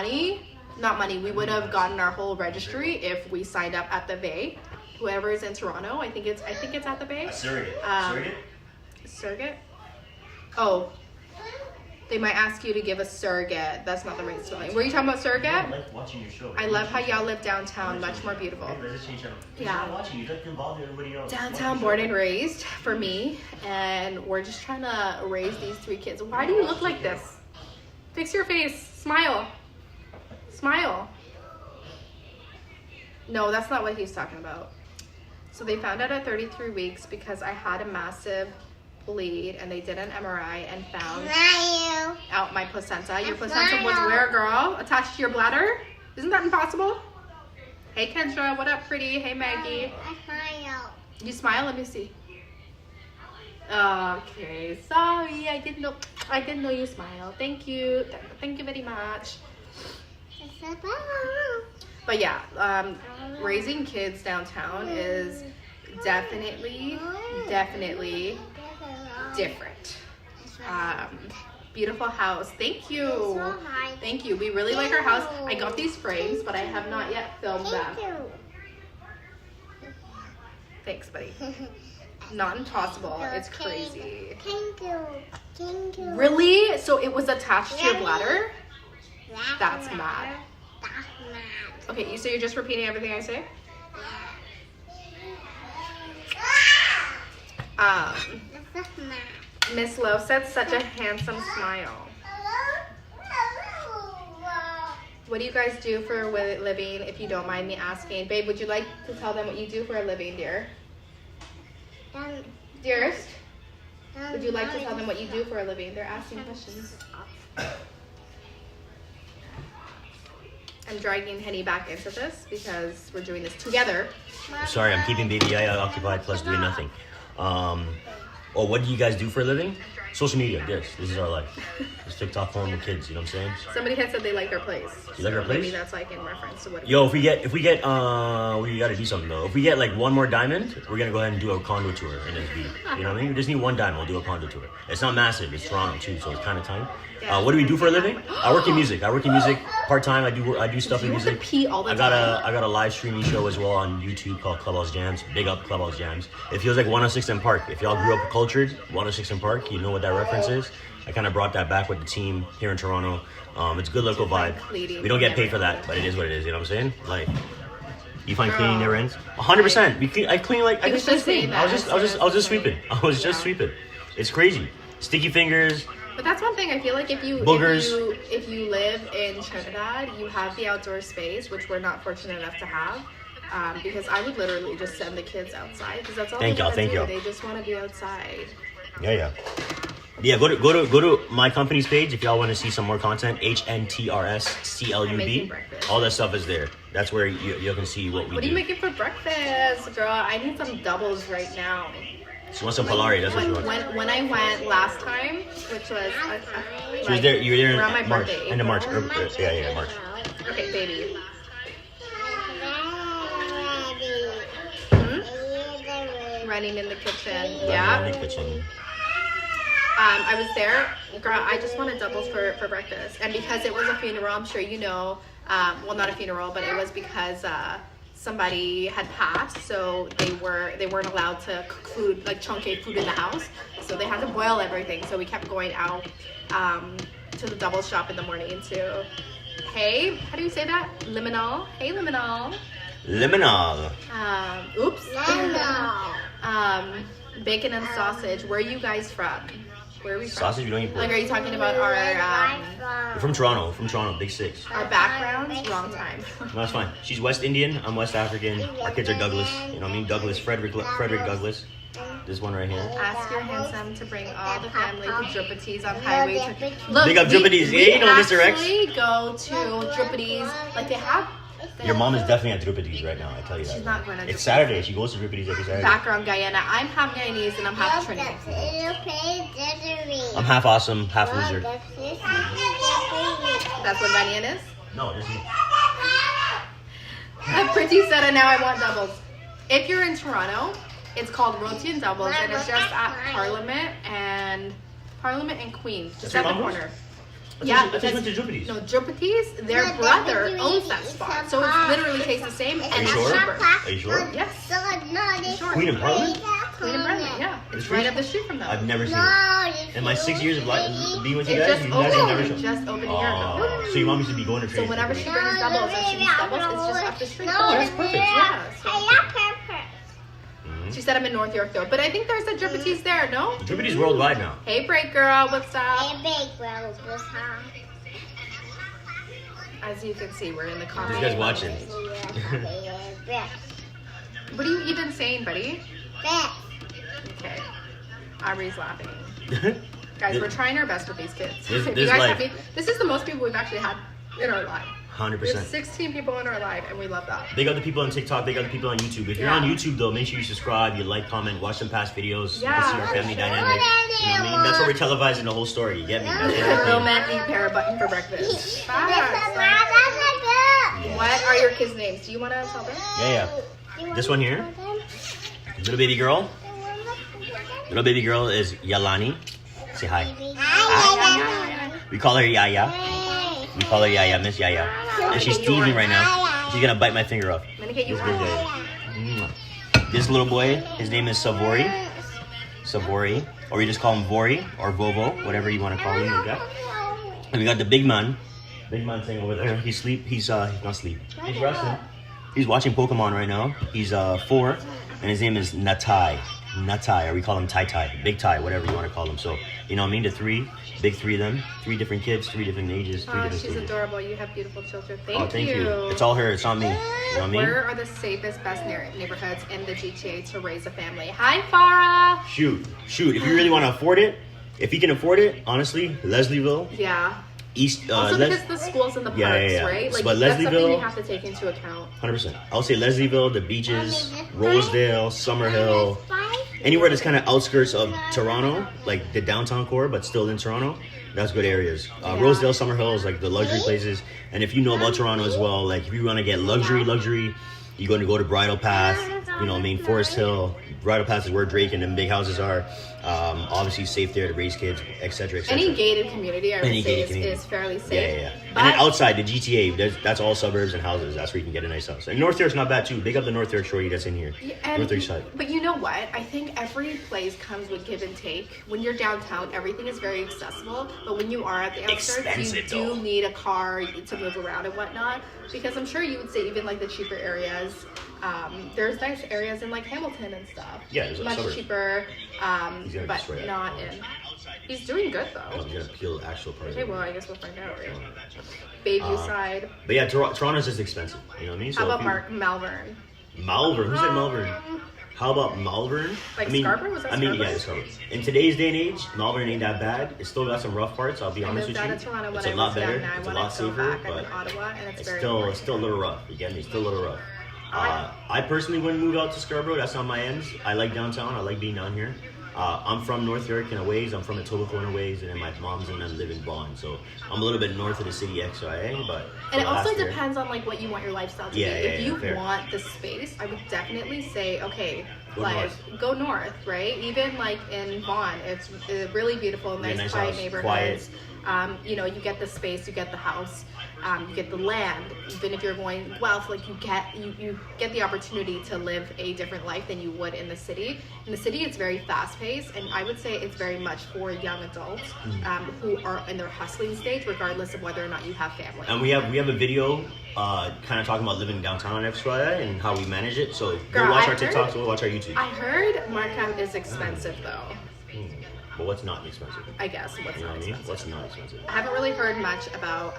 we would have gotten our whole registry if we signed up at the Bay. Whoever is in Toronto, I think it's at the Bay. A surrogate. Surrogate? Oh. They might ask you to give a surrogate. That's not the right spelling. Were you talking about surrogate? I like watching your show. I love how y'all live downtown, much more beautiful. Yeah. Watching you, don't bother everybody else. Downtown, born and raised for me, and we're just trying to raise these 3 kids. Why do you look like this? Fix your face. Smile. Smile. No, that's not what he's talking about. So they found out at 33 weeks because I had a massive bleed, and they did an MRI and found out my placenta. Your placenta was where, girl? Attached to your bladder? Isn't that impossible? Hey Kendra, what up, pretty? Hey Maggie. I smile. You smile? Let me see. Okay, sorry, I didn't know you smile. Thank you very much. But yeah, raising kids downtown is definitely different. Beautiful house. Thank you. Thank you. We really like our house. I got these frames, but I have not yet filmed them. Thanks, buddy. Not impossible. It's crazy. Thank you. Really? So it was attached to your bladder? That's mad. Okay, so you're just repeating everything I say? Miss Lowe said such a handsome smile. What do you guys do for a living, if you don't mind me asking? Babe, would you like to tell them what you do for a living, dear? Dearest? Would you like to tell them what you do for a living? They're asking questions. I'm dragging Henny back into this because we're doing this together. Sorry, I'm keeping baby Yaya occupied plus doing nothing. Oh, what do you guys do for a living? Social media, yes. This is our life. It's TikTok phone with kids, you know what I'm saying? Somebody had said they like our place. You like our place? Maybe that's like in reference to what. Yo, if we get, we gotta do something though. If we get like one more diamond, we're gonna go ahead and do a condo tour in SB. You know what I mean? We just need one diamond, we'll do a condo tour. It's not massive, it's Toronto too, so it's kind of tiny. What do we do for a living? I work in music. Part time. I do stuff in music. Pee all the I got a live streaming show as well on YouTube called Clubhouse Jams. Big up Clubhouse Jams. It feels like 106 and Park. If y'all grew up cultured, 106 and Park, you know what that reference is. I kind of brought that back with the team here in Toronto. It's a good local vibe. We don't get paid for that, but it is what it is. You know what I'm saying? Like, you find cleaning never ends. 100%. I clean like I was just sweeping. I was just sweeping. I was just sweeping. It's crazy. Sticky fingers. But that's one thing. I feel like if you live in Trinidad, you have the outdoor space, which we're not fortunate enough to have. Because I would literally just send the kids outside because that's all they want to do. They just want to be outside. Yeah. Go to my company's page if y'all want to see some more content. HNTRSCLUB. All that stuff is there. That's where you can see what we do. What are you making for breakfast, girl? I need some doubles right now. She wants some Polari. That's what she wants. When I went last time, which was she was there. You were there around my March, birthday. end of March. Yeah, March. Okay, baby. Running in the kitchen. Yeah. In the kitchen. I was there. Girl, I just wanted doubles for breakfast, and because it was a funeral, I'm sure you know. Well, not a funeral, but it was because somebody had passed, so they weren't allowed to cook food, like chunky food in the house, so they had to boil everything. So we kept going out to the double shop in the morning to, hey, how do you say that? Liminal. Hey, Liminal. Liminal. Oops. Bacon and sausage. Where are you guys from? Where are we from? Sausage, we don't eat pork. Like, are you talking about our We're from Toronto, Big Six. our backgrounds? Wrong time. No, that's fine. She's West Indian, I'm West African. Our kids are Douglas, you know what I mean? Frederick Douglas. This one right here. Ask your handsome to bring all the family to Drupities on Highway to Look, Big up Drupities. we You know Mr. X. actually go to Drupities. Like, they have... Your mom is definitely at Drupities right now, I tell you that. She's not going to It's Saturday, she goes to Drupities every Saturday. Background Guyana. I'm half Guyanese and I'm half Trinidad. I'm half awesome, half loser. That's what Ghanaian is? No, this is... Pretty said it, now I want doubles. If you're in Toronto, it's called Roti and Doubles, and it's just at Parliament and Queen, just at the corner. Yeah, because went to Drupities. No, Drupities, their brother owns that spot, so it literally tastes the same and it's cheaper. Are you sure? Yes. Sure. Queen and Parliament? Queen and Parliament, yeah. It's right up the street from them. I've never seen it. In my 6 years of being with you It guys, just you guys have never opened. shown. It just opened a year ago. So your mom used to be going to So trade. whenever she brings doubles and she needs doubles, it's just up the street. Oh, that's perfect. Yeah. So. I love purple. She said I'm in North York though, but I think there's a Drupities there, no? Drupities worldwide now. Hey, break girl, what's up? As you can see, we're in the comments. This guy's watching. What are you even saying, buddy? Okay. Ari's laughing. Guys, we're trying our best with these kids. This You guys life. this is the most people we've actually had in our life. 100%. There's 16 people in our life, and we love that. Big up the people on TikTok, big up the people on YouTube. If you're on YouTube though, make sure you subscribe, you like, comment, watch some past videos. You can see our family dynamic. You know what I mean? That's what we're televising the whole story. You get me? That's what we're Real doing. men eat pear button for breakfast. What are your kids' names? Do you want to tell them? Yeah. This one here, little baby girl. Little baby girl is Yalani. Say hi. We call her Yaya. We call her Yaya, Miss Yaya. And she's teething right now. She's gonna bite my finger off. I'm gonna get you This big guy. This little boy, his name is Savory. Or you just call him Vori or Vovo, whatever you want to call him. And we got the big man. Big man thing over there. He's not asleep. He's resting. He's watching Pokemon right now. He's 4, and his name is Natai. Natai, or we call them Tai, Big Tai, whatever you want to call them. So, you know what I mean? The big three of them, 3 different kids, 3 different ages, 3 different She's stages. adorable. You have beautiful children. Thank Thank you. you. It's all her. It's not me. You know what I mean? Where are the safest, best neighborhoods in the GTA to raise a family? Hi, Farah. Shoot. If you really want to afford it, if you can afford it, honestly, Leslieville, Yeah. East. Also because the schools and the parks, yeah. right? Like But that's something Leslieville- you have to take into account. 100%. I'll say Leslieville, the beaches, Rosedale, Summerhill, anywhere that's kind of outskirts of Toronto, like the downtown core, but still in Toronto. That's good areas. Rosedale, Summerhill is like the luxury places. And if you know about Toronto as well, like if you want to get luxury, you're going to go to Bridle Path. You know what I mean? Forest Hill. Bridle Path is where Drake and them big houses are. Obviously safe there to raise kids, etc., etc. Any gated community, I would say, is fairly safe. Yeah. But And then outside the GTA, that's all suburbs and houses. That's where you can get a nice house. And North York's not bad too. Big up the North York shorty that's in here. North York side. But you know what? I think every place comes with give and take. When you're downtown, everything is very accessible. But when you are at the outskirts, you Expensive, do though. need a car to move around and whatnot. Because I'm sure you would say even like the cheaper areas, there's nice areas in like Hamilton and stuff. Yeah, there's a much suburb. cheaper, He's gonna but destroy that. not in. He's doing good though. I'm gonna peel the actual part. Okay, well I guess we'll find out, right? Bayview side. But yeah, Toronto's just expensive. You know what I mean? How if about you- Malvern? Malvern? Who said Malvern? How about Malvern? Like Scarborough? Was that Scarborough? Yeah, Scarborough. In today's day and age, Malvern ain't that bad. It's still got some rough parts. I'll be honest with I you. moved out of Toronto It's when a I lot was better. young. Now I It's a want lot to go safer, back. I'm but in Ottawa, and it's it's very still boring. it's still a little rough. You get me? It's still a little rough. I personally wouldn't move out to Scarborough. That's not my ends. I like downtown. I like being down here. I'm from North York in a ways. I'm from Etobicoke in a ways, and then my mom's and them live in Vaughan. So I'm a little bit north of the city XIA, but And it also last year- depends on like what you want your lifestyle to Yeah, be. yeah, If yeah, you fair. want the space, I would definitely say, okay, Go like north. go north, right? Even like in Vaughan, it's really beautiful, Yeah, nice, nice quiet house, neighborhoods. You know, you get the space, you get the house, you get the land. Even if you're going Guelph, like you get the opportunity to live a different life than you would in the city. In the city, it's very fast paced, and I would say it's very much for young adults who are in their hustling stage, regardless of whether or not you have family. And we have a video kind of talking about living downtown in FYI and how we manage it. So Girl, go watch I our heard- TikToks, go watch our YouTube. I heard Markham is expensive though. But what's not expensive? I guess what's You know not what I mean? expensive. What's not expensive? I haven't really heard much about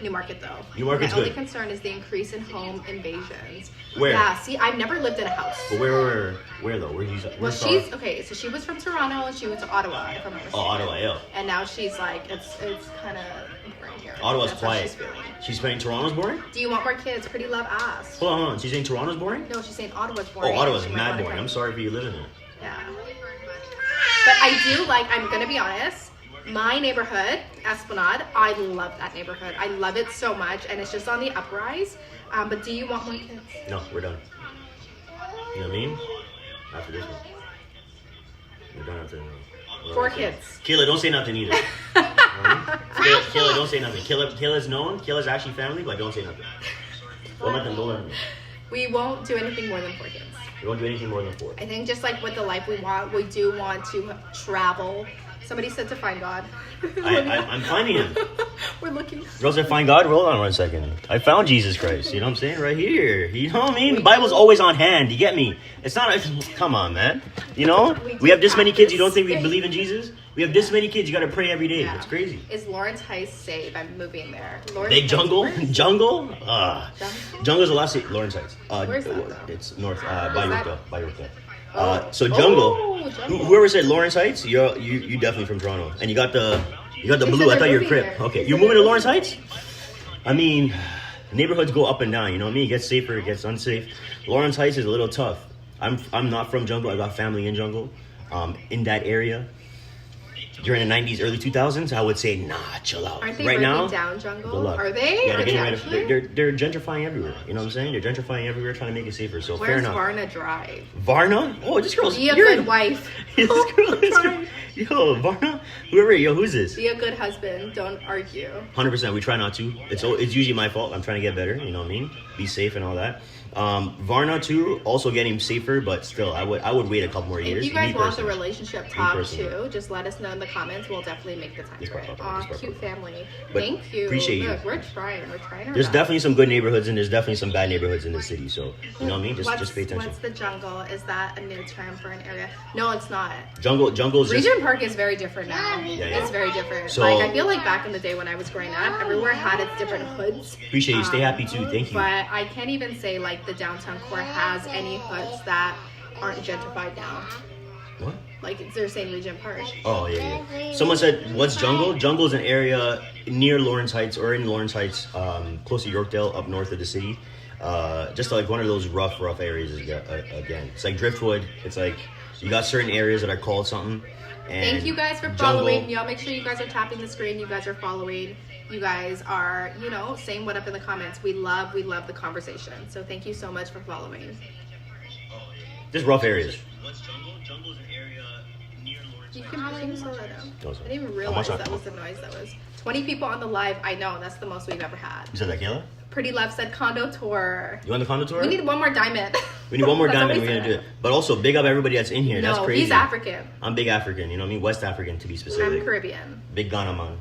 New Market though. Newmarket's My only good. concern is the increase in home invasions. Where? Yeah, see, I've never lived in a house. But where though? Well, Where's she's okay. So she was from Toronto and she went to Ottawa, if I'm not mistaken. Oh, Ottawa, yeah. And now she's like, it's kind of boring here. Ottawa's That's how quiet. she's feeling. She's saying Toronto's boring? Do you want more kids? Pretty love asked. Hold on. She's saying Toronto's boring? No, she's saying Ottawa's Oh, boring. Ottawa's She might mad wanna boring. come. I'm sorry for you living there. Yeah. But I do like, I'm gonna be honest, my neighborhood, Esplanade, I love that neighborhood. I love it so much, and it's just on the uprise. But do you want more kids? No, we're done. You know what I mean? After this one. We're done after this one. 4 kids. Kayla, don't say nothing either. Kayla, don't say nothing. Kayla's known. Kayla's actually family, but don't say nothing. Don't let them know. We won't do anything more than 4 kids. We won't do anything more than 4. I think just like with the life we want, we do want to travel. Somebody said to find God. I'm finding him. We're looking. Girls that find God, hold on 1 second. I found Jesus Christ. You know what I'm saying? Right here. You know what I mean? The Bible's always on hand. You get me? It's not. Come on, man. You know? We have this many kids. You don't think we believe in Jesus? We have this many kids. You got to pray every day. Yeah. It's crazy. Is Lawrence Heights safe? I'm moving there. Lawrence Big Heights, jungle? where is- Jungle? Jungle? Jungle's a lot safe. Lawrence Heights. Where's that, though? It's north. that? By Yorkdale. Oh. So jungle. Oh, jungle. Whoever said Lawrence Heights, you definitely from Toronto, and you got the They blue. said I thought they're you were moving Crip. there. Okay, They you're said moving to they're Lawrence Heights. I mean, neighborhoods go up and down. You know what I mean? It gets safer, it gets unsafe. Lawrence Heights is a little tough. I'm not from Jungle. I got family in Jungle, in that area. During the 90s, early 2000s, I would say, nah, chill out. Aren't they right breaking now, down good jungle? luck. Are they? Yeah, Are they're they getting rid actually? of. They're gentrifying everywhere. You know what I'm saying? They're gentrifying everywhere, trying to make it safer. So fair Where's enough. Varna Drive? Varna? Oh, this girl's Be a you're- good wife. this girl. Yo, Varna? Who's this? Be a good husband. Don't argue. 100%. We try not to. It's usually my fault. I'm trying to get better. You know what I mean? be safe and all that. Varna too, also getting safer, but still, I would wait a couple more years. If you guys want the personally. relationship talk too, just let us know in the comments. We'll definitely make the time for it. Aw, cute family. But thank you. appreciate you. Look, we're trying. our There's best. definitely some good neighborhoods and there's definitely some bad neighborhoods in the city. So you know what I mean? Just pay attention. What's the jungle? Is that a new term for an area? No, it's not. Jungle's just Regent Park is very different now. Yeah. It's very different. So- like I feel like back in the day when I was growing up, everywhere had its different hoods. appreciate you. Stay happy too. Thank you. But I can't even say like the downtown core has any hoods that aren't gentrified now. What? Like they're saying Regent Park. Oh yeah. Someone said, "What's Jungle?" Jungle is an area near Lawrence Heights or in Lawrence Heights, close to Yorkdale, up north of the city. Just like one of those rough areas again. It's like Driftwood. It's like you got certain areas that are called something. And Thank you guys for following. Y'all make sure you guys are tapping the screen. You guys are following. You guys are, saying what up in the comments. We love the conversation. So thank you so much for following. Just rough areas. What's Jungle? Jungle's an area near Lawrence. You can probably slow that down. Oh, I sorry. didn't even realize that was the noise that was. 20 people on the live. I know, that's the most we've ever had. You said that, Kayla? Pretty Love said condo tour. You want the condo tour? We need one more diamond. We need one more That's what diamond. we We're gonna said. do it. But also, big up everybody that's in here. That's No, crazy. he's African. I'm big African. You know what I mean? West African to be I'm specific. Caribbean. Big Ghana man.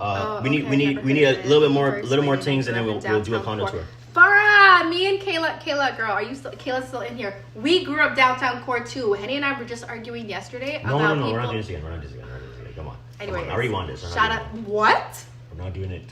Oh, we need okay, never we need heard a of little it. bit more Never little more explained things, and then it. we'll do a Downtown condo core. tour. Farah, me and Kayla, girl, Kayla's still in here. We grew up downtown core too. Henny and I were just arguing yesterday No, about we're people. not doing this again. We're not doing this again. Come on. Anyway, Come on. I already won this. We're not shout doing out. it. What? We're not doing it.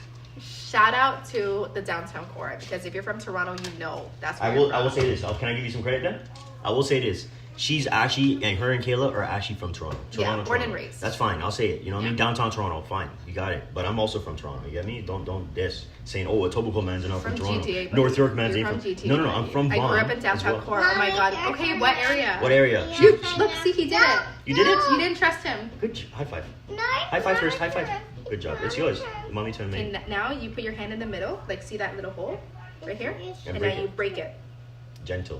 Shout out to the downtown core because if you're from Toronto, you know that's where I you're will from. say this. Can I give you some credit then? I will say this. She's actually, and her and Kayla are actually from Toronto. Yeah, Toronto, born and Toronto. raised. That's fine. I'll say it. You know what I mean? Downtown Toronto, fine. You got it. But I'm also from Toronto. You get me? Don't diss saying, oh, a Etobicoke man's not from Toronto. GTA, buddy. North York man's You're ain't from from. GTA, No, buddy. I'm from I Vaughan. grew up in as downtown well. core. Oh my god. Okay, what area? What area? You look, see, he did it. You did it? You didn't trust him. Good. High five. High five first. High five. Good job. It's yours. Mommy turned me. And now you put your hand in the middle, like see that little hole right here, and break now you break it. Gentle.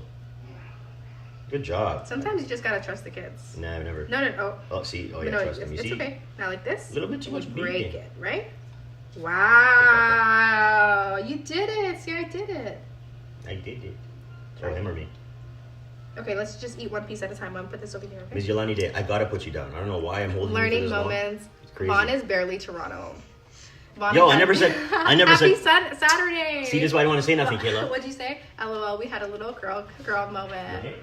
Good job. Sometimes you just gotta trust the kids. Nah, never. No. Oh, see. Oh, yeah, no, trust them. You it's see? okay. Now like this. A little bit too you much break beating. it, right? Wow, you did it. See, I did it. I did it. Or him or me. Okay, let's just eat one piece at a time. I'm gonna put this over here. Okay? Ms. Yolani Day, I gotta put you down. I don't know why I'm holding you Learning for this long. moments. It's crazy. Vaughn is barely Toronto. Vaughn Yo, is I never said- I never Happy said- Saturday. See, this is why I don't want to say nothing, Kayla. What'd you say? LOL, we had a little girl moment. Okay.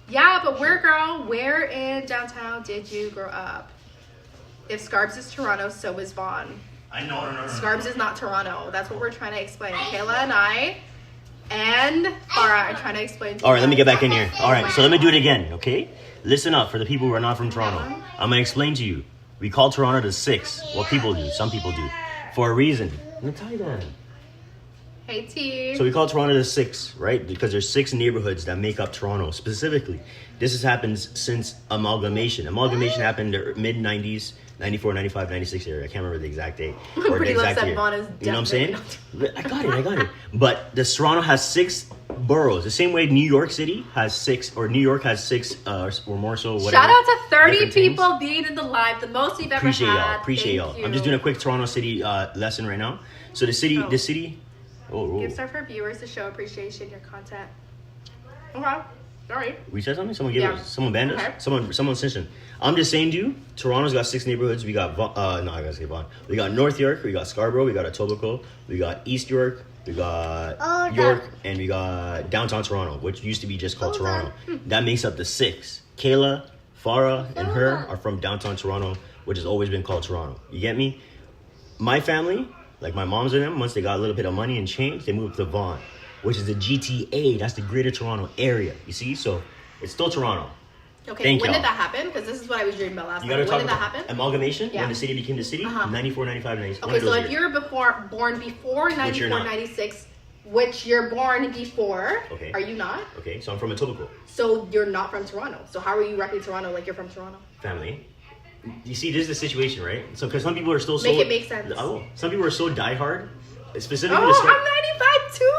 Yeah, but where in downtown did you grow up? If Scarbs is Toronto, so is Vaughan. I know. Scarbs is not Toronto. That's what we're trying to explain. Kayla and I and Farah are trying to explain to you All right, let me get guys. back in here. All right, so let me do it again, okay? Listen up for the people who are not from Toronto. I'm gonna explain to you. We call Toronto the Six. Well, people do. Some people do. For a reason. Natalia. Hey T. So we call Toronto the Six, right? Because there's 6 neighborhoods that make up Toronto specifically. This has happened since amalgamation. Amalgamation happened in the mid-90s, 94, 95, 96 area. I can't remember the exact date. Or Pretty the Love exact said year. Vaughan is You know what I'm saying? definitely I got it. But the Toronto has 6 boroughs. The same way New York City has 6, or New York has 6, or more so, whatever. Shout out to 30 different things. people being in the live, the most we've ever Appreciate had. y'all. Appreciate Thank y'all. you. I'm just doing a quick Toronto City lesson right now. So the city. Oh. Give stuff for viewers to show appreciation your content. Okay. Sorry. We said something? Someone gave Yeah. us. Someone banned us? Okay. Someone snitching. I'm just saying to you, Toronto's got 6 neighborhoods. We got, no, I gotta say Vaughan. We got North York, we got Scarborough, we got Etobicoke, we got East York, we got York, and we got downtown Toronto, which used to be just called Toronto. That makes up the 6. Kayla, Farah, and her are from downtown Toronto, which has always been called Toronto. You get me? My family, like my mom's and them, once they got a little bit of money and change, they moved to Vaughan, which is the GTA. That's the Greater Toronto Area. You see? So it's still Toronto. Okay, Thank when y'all. did that happen? Because this is what I was dreaming about last You night. gotta When talk did that about happen? amalgamation, Yeah. when the city became the city, Uh-huh. 94, 95, 96. Okay, so if you're born before 94, not. 96, which you're born before, Okay. are you not? Okay, so I'm from Etobicoke. So you're not from Toronto. So how are you repping Toronto like you're from Toronto? Family. You see, this is the situation, right? So, because some people are still so... Make it make sense. Oh, some people are so diehard. Specifically, Oh, the Scar- I'm 95 too!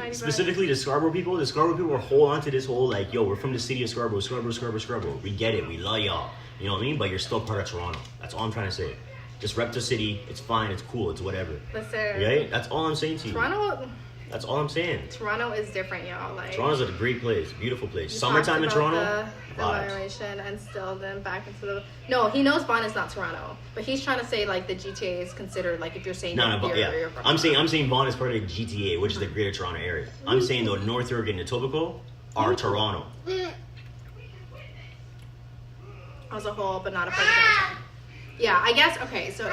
specifically the Scarborough people. The Scarborough people are hold on to this whole, like, yo, we're from the city of Scarborough. We get it. We love y'all. You know what I mean? But you're still part of Toronto. That's all I'm trying to say. Just rep the city. It's fine. It's cool. It's whatever. Listen. Right? That's all I'm saying to you. Toronto, That's all I'm saying. Toronto is different, y'all. Like Toronto's a great place, beautiful place. we Summertime in talked about Toronto, the vibes. evaluation and still then back into the. No, he knows Vaughan is not Toronto, but he's trying to say like the GTA is considered like if you're saying No, but yeah, you're from I'm Toronto. saying Vaughan is part of the GTA, which is the Greater Toronto Area. I'm saying though North York and Etobicoke are Toronto. As a whole, but not a part of downtown. Yeah, I guess. Okay, so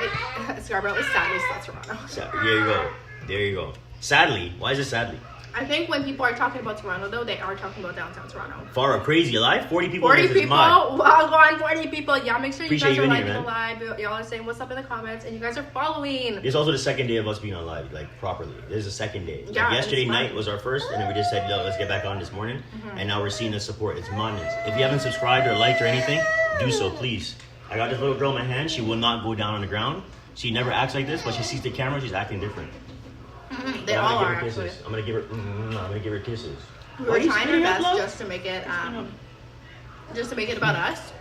Scarborough is sadly still Toronto. So, there you go. There you go. Sadly, why is it sadly? I think when people are talking about Toronto, though, they are talking about downtown Toronto. Far crazy alive. 40 people. 40 in this is people. mad. Wow, go on, 40 people. Y'all make sure Appreciate you guys you are in here, liking the live. Y'all are saying what's up in the comments, and you guys are following. It's also the second day of us being on live, like properly. This is the second day. Like, Yeah, yesterday it's night fun. was our first, and then we just said, yo, let's get back on this morning. And now we're seeing the support. It's madness. If you haven't subscribed or liked or anything, do so, please. I got this little girl in my hand. She will not go down on the ground. She never acts like this, but she sees the camera. She's acting different. They But all I'm are, gonna give her actually. kisses. I'm gonna give her kisses. We Why were you trying our screaming, best love? just to make it about us.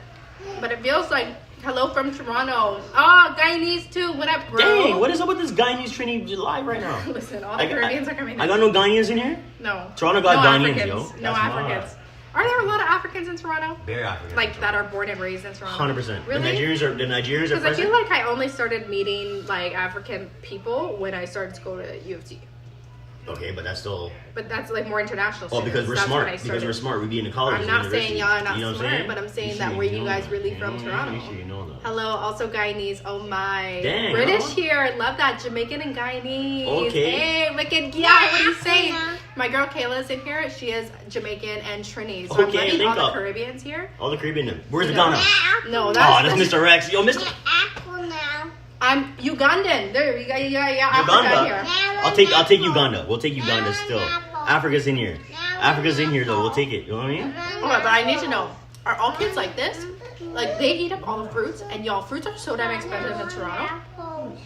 But it feels like hello from Toronto. Oh, Guyanese too. What up, bro? Dang, what is up with this Guyanese Trinity live right now? Listen, all the Caribbeans are coming in. I got no Ghanaians in here? No. Toronto got no Ghanaians, Africans. yo. No That's Africans. Are there a lot of Africans in Toronto? Very African. Like that are born and raised in Toronto? 100%. Really? The Nigerians are Because I present. feel like I only started meeting like African people when I started to go to U of T. Okay, but that's still. But that's like more international Oh, students. because we're That's smart. when I Because started. we're smart. We be in the colleges. I'm not and saying y'all are not universities. You know what smart, I'm saying? but I'm saying You that should where you know guys that. really You from know, Toronto. You should know that. Hello, also Guyanese. Oh my. Dang, British huh? here. I love that. Jamaican and Guyanese. Okay. Hey, wicked. Yeah, what do you say? My girl Kayla's in here. She is Jamaican and Trini. So I'm Okay, letting link all the up. Caribbeans here. All the Caribbean. Where's the No. Ghana? No, Oh, that's that's Mr. Rex. Yo, Mr. Apple now. I'm Ugandan. There, we got Africa Uganda. here. I'll take Uganda. We'll take Uganda still. Africa's in here. Africa's in here though. We'll take it. You know what I mean? Okay, but I need to know: are all kids like this? Like they eat up all the fruits, and y'all, fruits are so damn expensive in Toronto. Apples.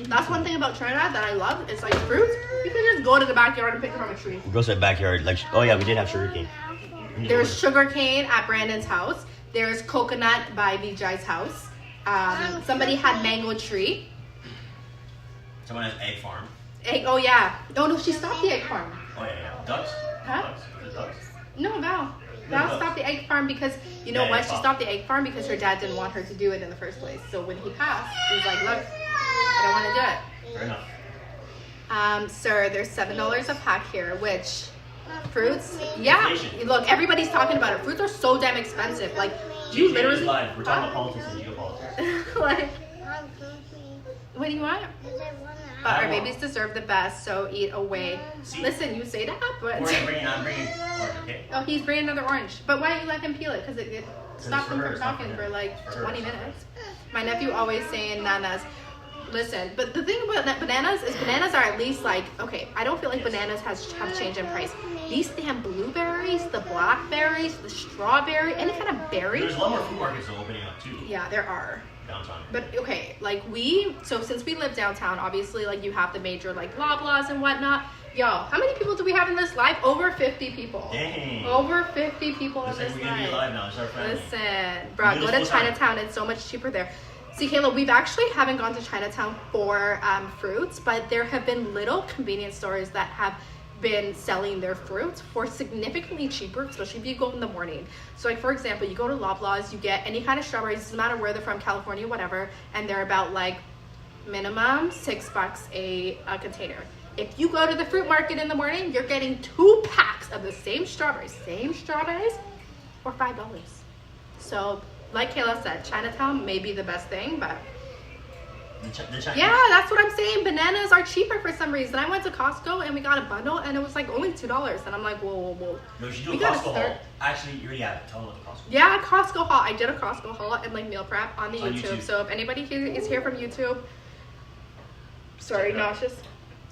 That's one thing about Trinidad that I love. It's like fruits. You can just go to the backyard and pick them from a tree. We go to the backyard. Like, oh yeah, we did have sugarcane. There's sugarcane at Brandon's house. There's coconut by Vijay's house. Somebody had mango tree. Someone has egg farm. Egg. Oh yeah. Oh no, she stopped the egg farm. Oh yeah. Ducks. Huh? Ducks. No, Val. Val stopped the egg farm because you know Yeah, what? yeah, She Val. stopped the egg farm because her dad didn't want her to do it in the first place. So when he passed, he was like, "Look, I don't want to do it." Fair enough. Sir, there's $7 a pack here, which fruits, yeah. Inflation. Look, everybody's talking about it. Fruits are so damn expensive. Like, you literally. We're talking about politics and geopolitics. Like, I'm goofy. what do you want? Is it one But our babies deserve the best, so eat away. See? Listen, you say that, but I'm bringing orange, okay? oh, he's bringing another orange. But why don't you let him peel it? Because it stopped for him her, from it's not talking for for him. like It's for her, 20 it's not for minutes. My nephew always saying nanas. Listen, but the thing about bananas is bananas are at least like, okay, I don't feel like bananas have changed in price. These damn blueberries, the blackberries, the strawberry, any kind of berry. There's a lot more food markets though opening up too Yeah, there are. downtown. But okay, like so since we live downtown, obviously like you have the major like Loblaws and whatnot. Yo, how many people do we have in this live? Over 50 people. Dang. Over 50 people in Looks like this we're gonna be live. live now. It's our family. Listen, bro, Do go this to full time. Chinatown. It's so much cheaper there. See, Kayla, we've actually haven't gone to Chinatown for fruits, but there have been little convenience stores that have been selling their fruits for significantly cheaper, especially if you go in the morning. So like, for example, you go to Loblaws, you get any kind of strawberries, doesn't matter where they're from, California, whatever, and they're about like minimum $6 a container. If you go to the fruit market in the morning, you're getting 2 packs of the same strawberries for $5. So like Kayla said, Chinatown may be the best thing, but yeah, that's what I'm saying. Bananas are cheaper for some reason. I went to Costco and we got a bundle and it was like only $2. And I'm like, whoa. No, you should do We a gotta Costco start- haul. Actually, you already have it. Tell them what the Costco. Yeah, Costco haul. I did a Costco haul and like meal prep on the On YouTube. YouTube. So if anybody is here from YouTube, sorry, Check it out. nauseous.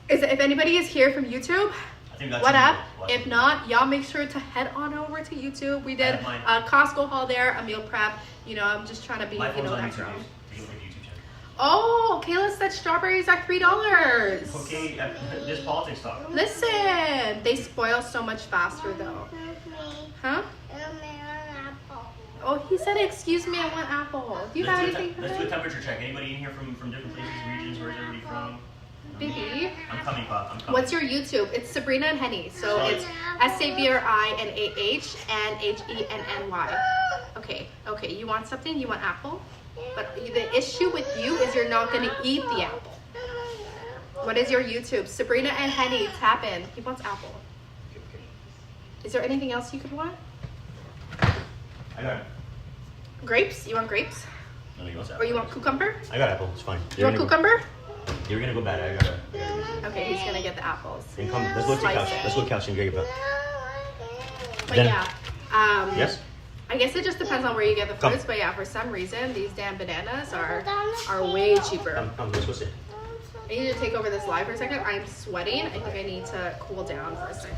If anybody is here from YouTube, I think that's what up? Watch If it. not, y'all make sure to head on over to YouTube. We did have mine. a Costco haul there, a meal prep. You know, I'm just trying to be, My you phone's know, on that YouTube. girl. Take a look at YouTube channel. Oh, Kayla said strawberries are $3. Okay, this politics talk. Listen, they spoil so much faster though. Huh? Oh, he said, excuse me, I want apple. Do you have anything for Let's do a that? temperature check. Anybody in here from different places, regions? Where's everybody from? Baby. I'm coming, Pop. I'm coming. What's your YouTube? It's Sabrinah&Henny. So Sorry. it's SabrinahNhenny. Okay. You want something? You want apple? But the issue with you is you're not going to eat the apple. What is your YouTube? Sabrinah&Henny. Tap in. He wants apple. Okay. Is there anything else you could want? I got it. Grapes? You want grapes? No, you want apple. Or you want cucumber? I got apple. It's fine. You want cucumber? You're gonna go bad. I gotta. Okay, he's gonna get the apples. And come. Let's go to the Slice couch. it. Let's go to the couch and get it. But Then- yeah. Yes. I guess it just depends on where you get the Come. fruits, but yeah, for some reason these damn bananas are way cheaper. Come. Let's go sit. I need to take over this live for a second. I'm sweating. I think I need to cool down for a second.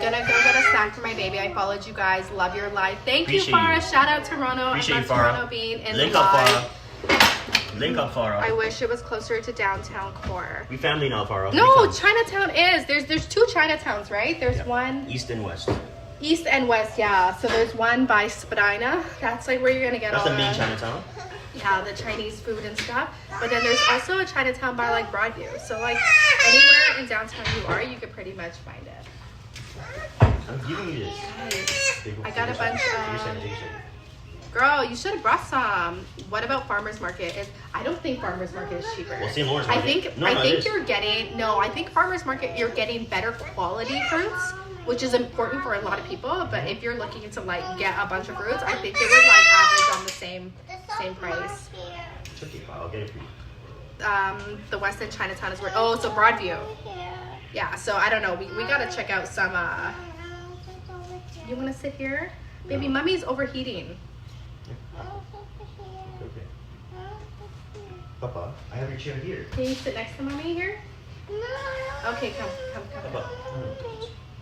Gonna go get a snack for my baby. I followed you guys. Love your live. Thank Appreciate you, Farah. you. Shout out Toronto. Appreciate I you, love Farah. Toronto being in Link the up, live. Farah. Link up, Farah. I wish it was closer to downtown core. We family now, Farah. No, We come. Chinatown is. There's two Chinatowns, right? There's Yeah. one East and West. east and west, yeah. So there's one by Sabrinah. That's like where you're gonna get That's all the main Chinatown. yeah, the Chinese food and stuff. But then there's also a Chinatown by like Broadview. So like anywhere in downtown you are, you could pretty much find it. I'm giving you this. I got a bunch You of. said it. Girl, you should have brought some. What about farmers market? I don't think farmers market is cheaper. Well, St. Lawrence I Market. think No, I it think is. you're getting I think farmers market you're getting better quality fruits, which is important for a lot of people. But if you're looking to like get a bunch of fruits, I think it would like average on the same price. It's okay, I'll get it for you. The West End Chinatown is where so Broadview. Yeah, so I don't know. We gotta check out some. You wanna sit here, baby? No. Mommy's overheating. Okay. Papa, I have your chair here. Can you sit next to mommy here? Okay, come. Papa.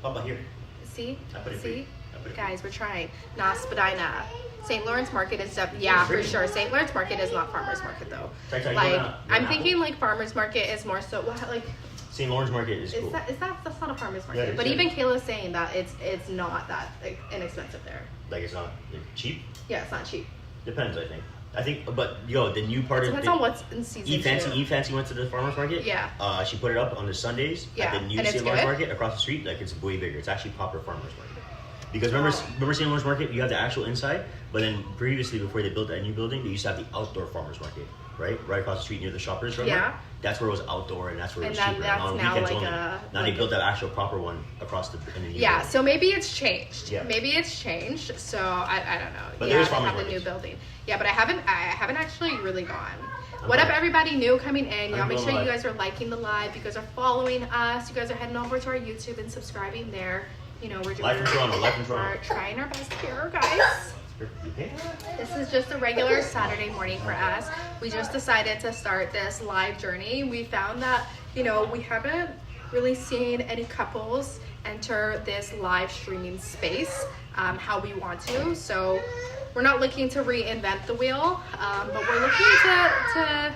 Papa, here. See? I put it for See? you. I put it for Guys, we're trying. Spadina. St. Lawrence Market is yeah, for sure. St. Lawrence Market is not farmers market though. Sorry, Like you're not I'm Apple? thinking like farmers market is more so like St. Lawrence Market is cool. that's not a farmers Yeah, market. it But is. even Kayla's saying that it's not that like, inexpensive there. Like it's not like, cheap. Yeah, it's not cheap. Depends, I think, but yo, the new part It of depends on what's in season. too. E Fancy went to the farmers market. Yeah. She put it up on the Sundays Yeah, at the new and it's St. Lawrence good? Market across the street. Like it's way bigger. It's actually proper farmers market. Because remember St. Lawrence Market, you have the actual inside, but then previously before they built that new building, they used to have the outdoor farmers market, right across the street near the shoppers. Remember? Yeah. That's where it was outdoor and that's where it And was then cheaper. that's and on now weekends like only. a- Now like they built that actual proper one across the in the new Yeah, building. so maybe it's changed. Yeah. Maybe it's changed. So I don't know. But yeah, there is they farmers have the new markets. building. Yeah, but I haven't actually really gone. What up, everybody new coming in? Y'all I'm make going sure you live. guys are liking the live. You guys are following us. You guys are heading over to our YouTube and subscribing there. You know, we're doing Live from Toronto, live from Toronto. We're trying our best here, guys. You okay? This is just a regular Saturday morning for us. We just decided to start this live journey. We found that, we haven't really seen any couples enter this live streaming space how we want to. So we're not looking to reinvent the wheel, but we're looking to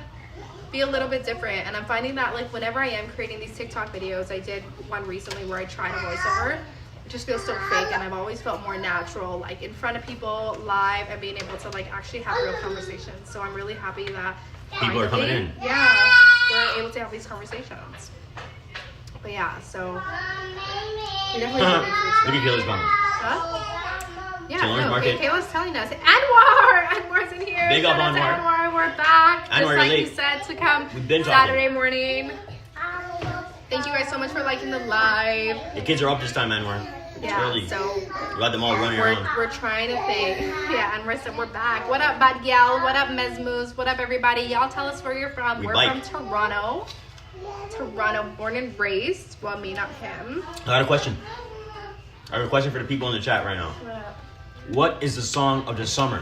be a little bit different. And I'm finding that like whenever I am creating these TikTok videos, I did one recently where I tried a voiceover. It just feels so fake, and I've always felt more natural like in front of people live and being able to like actually have real conversations. So I'm really happy that People are coming in. yeah, we're able to have these conversations. But yeah, so we definitely need fruits. Look at Kayla's coming. Huh? Yeah, St. Lawrence no, Market. Kayla's telling us. Anwar's in here. Big up, Shout out to Anwar. Anwar. We're back. Anwar, Just you're like you late. said, to come We've been talking. Saturday morning. Thank you guys so much for liking the live. The kids are up this time, Anwar. It's Yeah, early. so You got them all running around. we're trying to think. Yeah, and we're back. What up, Bad Gal? What up, Mesmoos? What up, everybody? Y'all tell us where you're from. We We're bike. from Toronto. Toronto, born and raised. Well, me, not him. I got a question. I have a question for the people in the chat right now. What is the song of the summer?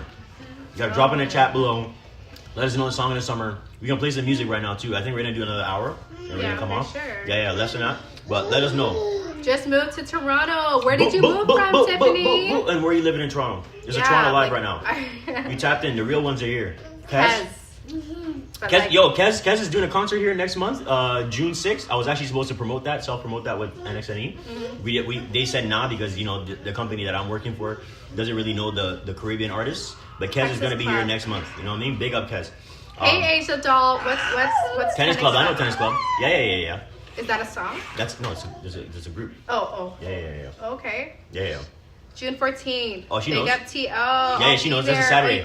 You gotta drop in the chat below. Let us know the song of the summer. We're gonna play some music right now too. I think we're gonna do another hour. And we're Yeah, gonna come for off. sure. Yeah, less than that. But let us know. Just moved to Toronto. Where did you Boop, move boop, from, boop, Tiffany? boop, boop, boop. And where are you living in Toronto? There's a Toronto live right now. You tapped in. The real ones are here. Kez. But Kez, like, Kez is doing a concert here next month, June 6th. I was actually supposed to promote that, self-promote that with NXNE. They said nah because the company that I'm working for doesn't really know the Caribbean artists. But Kez is Texas going to be here Club. next month. You know what I mean? Big up Kez. Hey Asia doll, what's Tennis Club. I know Tennis Club. Yeah. Is that a song? No, there's a group. Oh. Yeah. Okay. Yeah. June 14th. Oh, she Big knows. Up T. Oh. Yeah, she knows. That's a Saturday.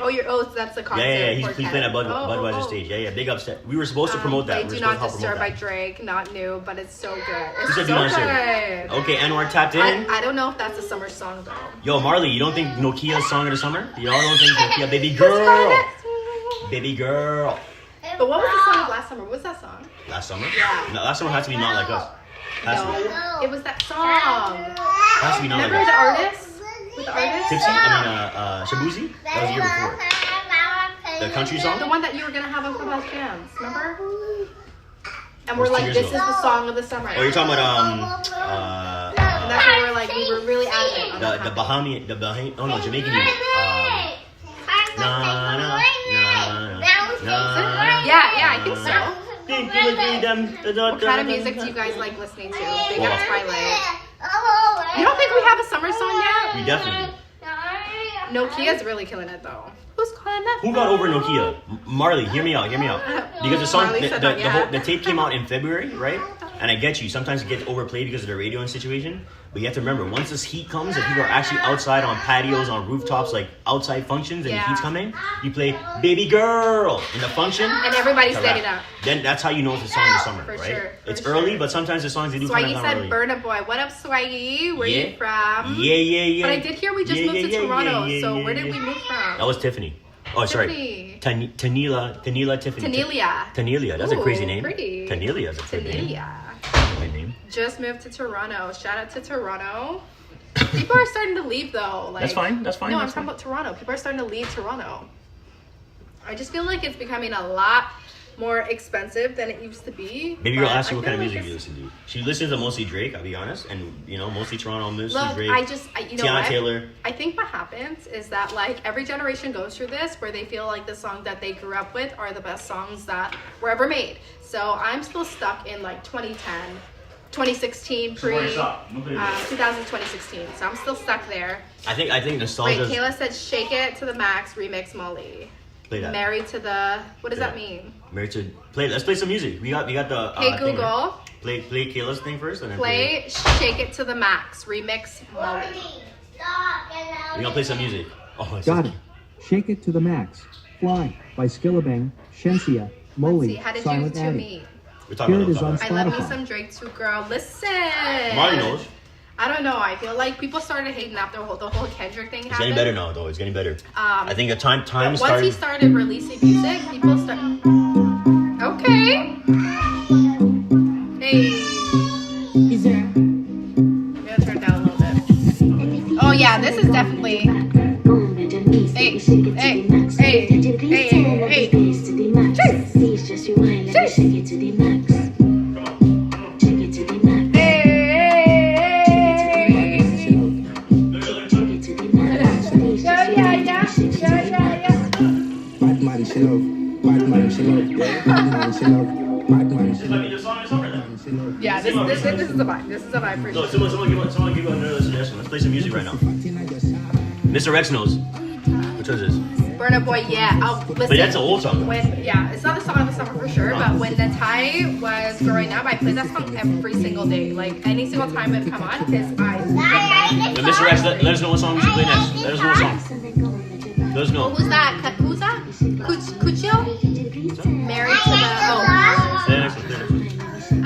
That's the concert. Yeah. He's for playing Ken. at Budweiser stage. Yeah. Big upset. We were supposed to promote that. They We do were not supposed to disturb promote by that. Drake. Not new, but it's so good. Who's It's that so dude on good. there? Okay, Anwar tapped in. I don't know if that's a summer song though. Yo, Marley, you don't think Nokia's song of the summer? Y'all don't think Nokia, baby girl? Baby girl. But what was the song of last summer? What was that song? Last summer? Yeah. No, last summer had to be Not Like Us. No, it was that song. Has to be Not Like Remember Us. the artist? With the artist? Tipsy? Shabuzi? That was the year before. The country The song? one that you were gonna have on Clubhouse Jams, remember? And we're That was 2 like, years this ago. is the song of the summer. Oh, you're talking about And that's why we were really adamant on the that. Jamaican music. Yeah, I think so. What kind of music do you guys like listening to? Big Up Twilight. You don't think we have a summer song yet? We definitely do. Nokia's really killing it though. Who's calling that? Who got over Nokia? Marley, hear me out. Because the song, Marley said that, yeah. the tape came out in February, right? And I get you. Sometimes it gets overplayed because of the radio and situation. But you have to remember, once this heat comes and people are actually outside on patios, on rooftops, like outside functions, and the heat's coming, you play "Baby Girl" in the function, And everybody's to standing rap. up. Then that's how you know it's a song of the summer, For right? sure, for It's sure. early, but sometimes the songs they do kind Swaggy of said early. Burna Boy. What up, Swaggy? Where you from? Yeah. But I did hear we just moved to Toronto, so where did we move from? That was Tiffany. Oh, sorry. Tiffany. Tanila Tiffany. Tanelia. That's a crazy Ooh, name. pretty. Tanelia is a good name. Tanelia. Good name. Just moved to Toronto. Shout out to Toronto. People are starting to leave though. Like, That's fine. No, I'm talking about Toronto. People are starting to leave Toronto. I just feel like it's becoming a lot more expensive than it used to be. Maybe but you'll ask her I what kind of feel music like you listen to. She listens to mostly Drake, I'll be honest, and mostly Toronto, mostly Look, Drake. you know Tiana what? Taylor. I think what happens is that like every generation goes through this where they feel like the songs that they grew up with are the best songs that were ever made. So I'm still stuck in like 2010, 2016, 2016. So I'm still stuck there. I think nostalgia. Wait, Kayla said "Shake It to the Max" remix Molly. Play that. Married to the. What does Play that that. mean? Married to play. Let's play some music. We got the. Hey thing, Google, right? Play Kayla's thing first, and then play "Shake It to the Max" remix Molly. We gonna play some music. Oh, it's Got it. Shake It to the Max. Fly by Skillabang, Shensia, Let's Molly, see, how did you Silent two Addy. meet? We're talking Here about it is on I love me Spotify. some Drake too, girl. Listen. Marley knows. I don't know. I feel like people started hating after the whole Kendrick thing It's happened. getting better now, though. It's getting better. I think the time Once started. he started releasing music, people start. Okay. Hey. I'm gonna turn it down a little bit. Oh yeah, this is definitely. Hey, hey, hey, hey, hey. Yeah, this is a vibe. This is a vibe for No, sure. someone give another suggestion. Let's play some music right now. Mr. Rex knows. Which one is this? Burna Boy, yeah. Oh, listen. But that's an old song. It's not the song of the summer for sure, but when Natai was growing up, I played that song every single day. Like, any single time it would come on, because But Mr. Rex, let us know what song we should play next. Let us know what song. Let us know. Who's that? Who's that? Cuccio? Married to the... Oh. Play the next one, play the next one.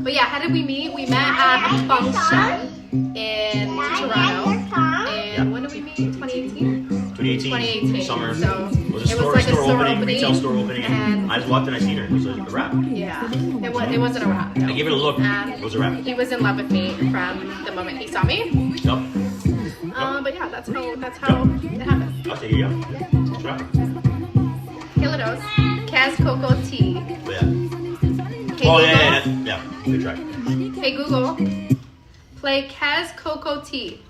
But yeah, how did we meet? We met at a function in Toronto. And when did we meet? 2018? 2018. Summer. So was it was like a store opening. Retail store opening. And I just walked in, I seen her. It was a wrap. yeah, it wasn't a rap. No. I gave it a look. And It was a wrap. he was in love with me from the moment he saw me. Yup. But yeah, that's how it happened. I'll take it, yeah. It's a wrap. Killados, Kaz Coco Tea. But yeah. Hey Oh, Google, yeah. Good try. Hey Google, play Kaz Coco Tea.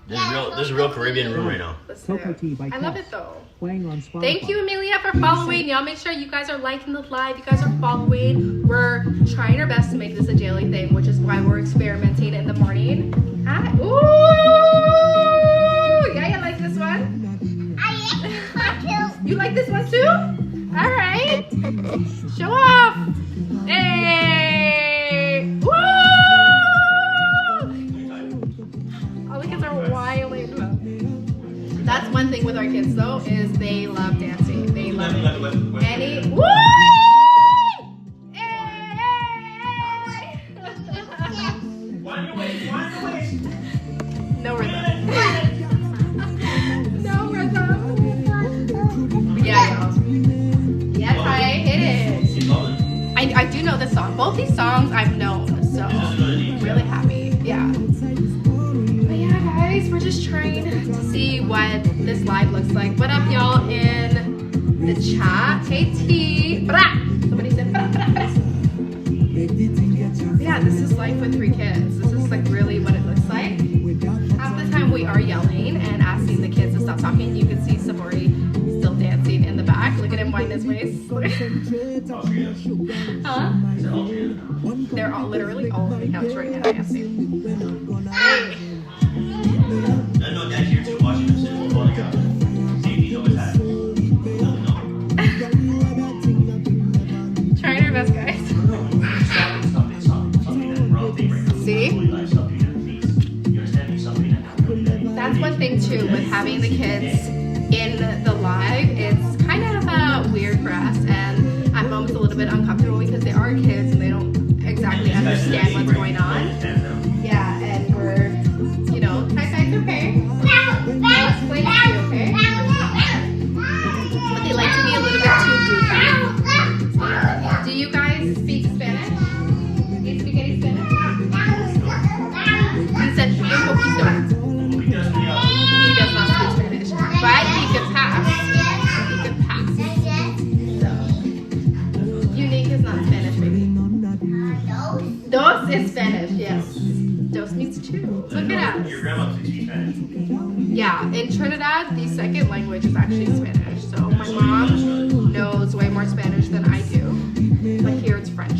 This is a real Caribbean room right now. Listen, Coco Tea by I love Kaz. it though. Playing on Spotify. Thank you, Amelia, for following. Y'all make sure you guys are liking the live. You guys are following. We're trying our best to make this a daily thing, which is why we're experimenting in the morning. Hi. Ooh! Yeah, you like this one? You like this one too? All Show off! Hey! Woo! All the kids are wilding. That's one thing with our kids though, is they love dancing. They love it. Henny, woo! Hey! No rhythm. No rhythm. Yeah, y'all. Yes, I hit it. I do know this song. Both these songs I've known, so I'm really happy. Yeah. But yeah, guys, we're just trying to see what this live looks like. What up, y'all, in the chat? Hey, T. Bra! Somebody said bra, bra, bra. Yeah, this is life with 3 kids. This is like really what it looks like. Half the time we are yelling and asking the kids to stop talking. You can see Sabori still dancing in the back. Look at him wind his waist. Huh? They're all literally all on the couch right now dancing. Hey. I know Dad's here too, watching us and we'll out. See if he always has. Trying our best, guys. See? That's one thing too with having the kids in the live. It's kind of weird for us, and at moments a little bit uncomfortable because they are kids and they don't exactly understand what's going on. Yeah, and we're, you know, Ty's okay. I'll explain to you, okay? But they like to be a little bit too goofy. Do you guys speak Spanish? Do you speak any Spanish? He said, he does not speak Spanish, but he can pass. He can pass. So, unique is not Spanish, baby. Dos is Spanish, yes. Dos means 2. Look at us. Your grandma speaks Spanish. Yeah, in Trinidad, the second language is actually Spanish. So my mom knows way more Spanish than I do, but here it's French.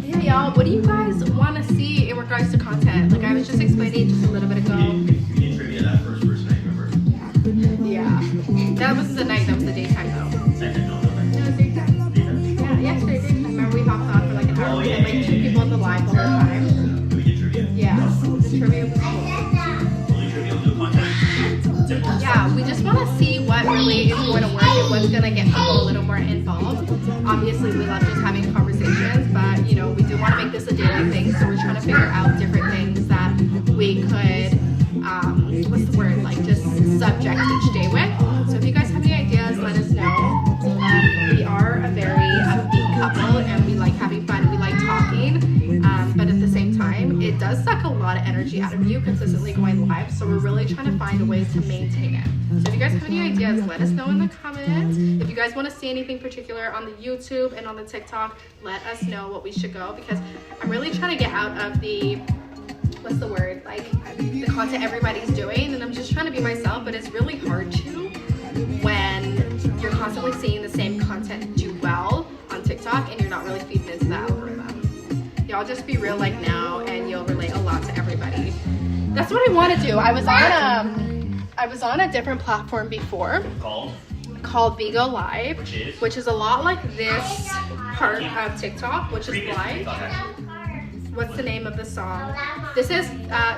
Yeah, y'all, what do you guys want to see in regards to content? Like I was just explaining just a little bit ago. You did trivia that first night, remember? Yeah, that wasn't the night, that was the daytime though. No, No, it was daytime. Yeah, yesterday daytime. Remember we hopped on for like an hour. We had like 2 people in the live the whole time. We did trivia. Yeah, the trivia was cool. Only trivia will do content. Yeah, we just want to see what really is going to work and what's going to get people a little more involved. Obviously, we love just having conversations, but you know, we do want to make this a daily thing, so we're trying to figure out different things that we could, what's the word, like just subject each day with. So if you guys have any ideas, let us know. We are a very upbeat couple, and we like having fun, we like talking, but at the same time, it does suck a lot of energy out of you consistently going live, so we're really trying to find a way to maintain it. So if you guys have any ideas, let us know in the comments. If you guys want to see anything particular on the YouTube and on the TikTok, let us know what we should go, because I'm really trying to get out of the, what's the word, like the content everybody's doing, and I'm just trying to be myself, but it's really hard to when you're constantly seeing the same content do well on TikTok and you're not really feeding into the algorithm. Y'all just be real like now and you'll relate a lot to everybody. That's what I want to do. I was on a different platform before called Vigo Live, which is a lot like this part of TikTok, which is live. What's the name of the song? This is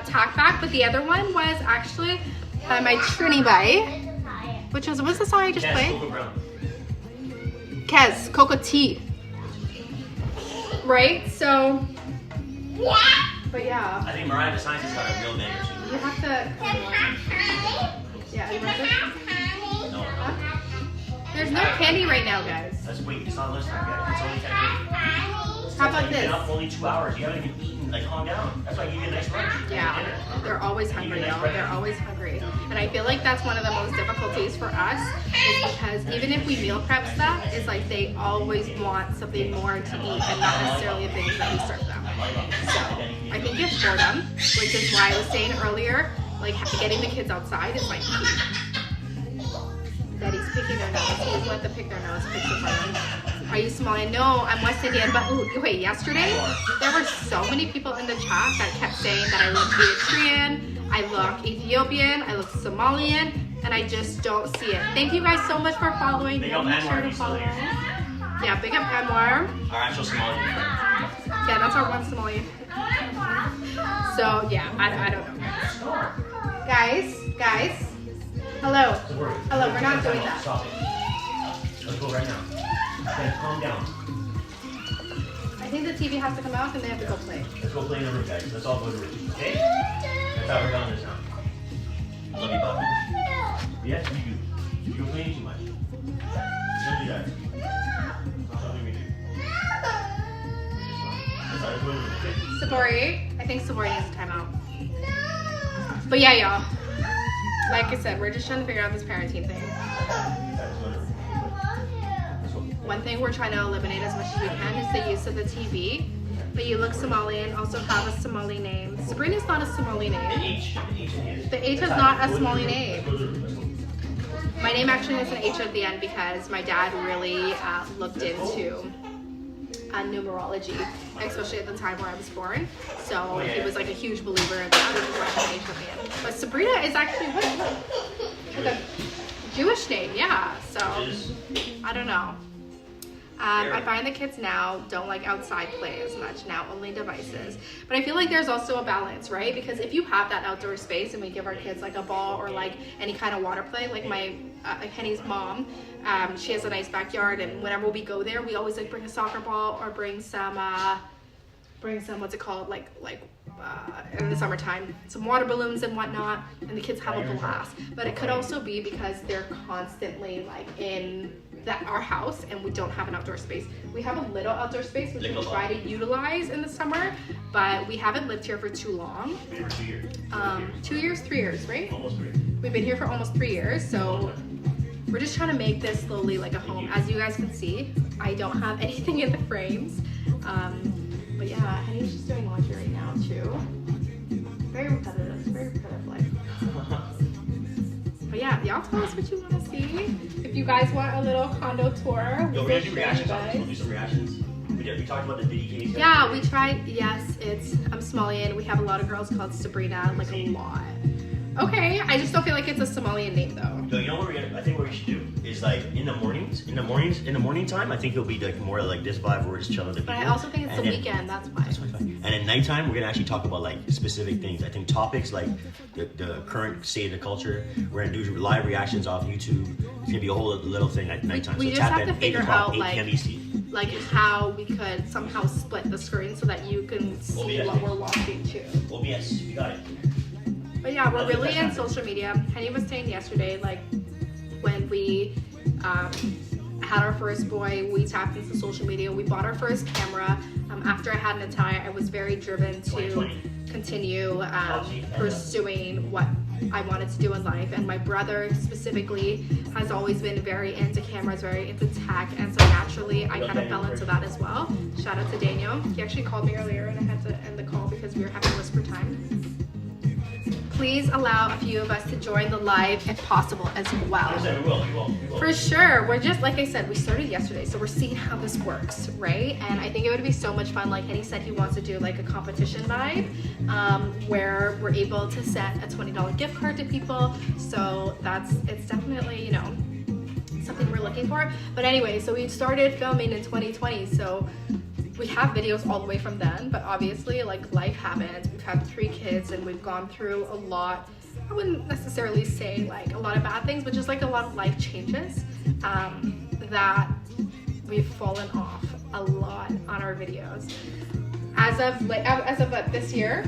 Tack Back, but the other one was actually my Trini Bay, which was, what's the song I just played? Kez, Cocoa Tea. Right? So, but yeah. I think Mariah the Scientist got a real banger too. You have to. Yeah, you want this? No. Huh? There's no candy right now, guys. Let's wait. It's not lunchtime yet. It's only 10:30. How about You've been this? up only 2 hours. You haven't even eaten. Like, calm down. That's why you get a nice lunch. Yeah, they're always hungry, y'all. They're always hungry. And I feel like that's one of the most difficulties for us, is because even if we meal prep stuff, it's like they always want something more to eat and not necessarily the things that we serve them. So I think it's boredom, which is why I was saying earlier, like getting the kids outside is like key. Daddy's picking their nose. He's let them pick their nose. Pick the front. Are you Somalian? No, I'm West Indian. But ooh, wait, yesterday there were so many people in the chat that kept saying that I look Eritrean, I look Ethiopian, I look Somalian. and I just don't see it. Thank you guys so much for following. Big up Make sure Anwar, to he's still follow. here. Yeah, big up Anwar. Our actual Somali friend. Yeah, that's our one Somali. So yeah, I don't know. Guys. Hello. Hello, we're not doing that. Stop it. Let's go right now. Okay, calm down. I think the TV has to come out and they have to go play. Let's go play in the room, guys. Let's all go to the room, okay? That's how we're done this now. I love you, Bob. Yes, you do. You're playing too much. Don't do that. Not something we do. That's how we're going to do, okay? Sabori, I think Sabori needs a timeout. But yeah, y'all. Like I said, we're just trying to figure out this parenting thing. One thing we're trying to eliminate as much as we can is the use of the TV. But you look Somali and also have a Somali name. Sabrina's not a Somali The name. H. The H is not a Somali name. My name actually has an H at the end because my dad really looked into numerology, especially at the time where I was born. So he was like a huge believer in that, which is why I had an H at the end. But Sabrina is actually like a Jewish name, yeah. So I don't know. I find the kids now don't like outside play as much, now only devices. But I feel like there's also a balance, right? Because if you have that outdoor space and we give our kids like a ball or like any kind of water play, like my Henny's mom, she has a nice backyard, and whenever we go there, we always like bring a soccer ball or bring some what's it called, like in the summertime, some water balloons and whatnot, and the kids have a blast. But it could also be because they're constantly like in our house and we don't have an outdoor space. We have a little outdoor space which we try to utilize in the summer, but we haven't lived here for too long. 2 years. 2 years, 3 years, right? Almost 3. We've been here for almost 3 years, so we're just trying to make this slowly like a home. As you guys can see, I don't have anything in the frames. But yeah, Henny's just doing laundry right now too. Very repetitive life. But yeah, y'all tell us what you want to see. If you guys want a little condo tour, Yo, we're we'll gonna do show you reactions. We'll guys. do some reactions. We talked about the Diddy case. Yeah, we tried. Yes, I'm Somalian. We have a lot of girls called Sabrina, like a lot. Okay, I just don't feel like it's a Somalian name though. So you know what I think what we should do is like in the morning time, I think it'll be like more like this vibe where we're just chilling with the But people. I also think it's the weekend, that's why. That's fine. And at nighttime, we're gonna actually talk about like specific things. I think topics like the current state of the culture. We're gonna do live reactions off YouTube. It's gonna be a whole little thing at nighttime. We so just tap have in to figure 8 o'clock, out 8 like p.m. EST. how we could somehow split the screen so that you can see what we're watching too. OBS, you got it. But yeah, we're really in social media. Henny was saying yesterday, like when we had our first boy, we tapped into social media. We bought our first camera. After I had Natalia, I was very driven to continue pursuing what I wanted to do in life. And my brother specifically has always been very into cameras, very into tech, and so naturally I kind of fell into that as well. Shout out to Daniel. He actually called me earlier and I had to end the call because we were having whisper time. Please allow a few of us to join the live if possible as well. We will. For sure. We're just, like I said, we started yesterday, so we're seeing how this works, right? And I think it would be so much fun. Like Henny said, he wants to do like a competition vibe where we're able to send a $20 gift card to people. So it's definitely, something we're looking for. But anyway, so we started filming in 2020, so we have videos all the way from then, but obviously like life happens. We've had 3 kids and we've gone through a lot. I wouldn't necessarily say like a lot of bad things, but just like a lot of life changes that we've fallen off a lot on our videos. As of this year,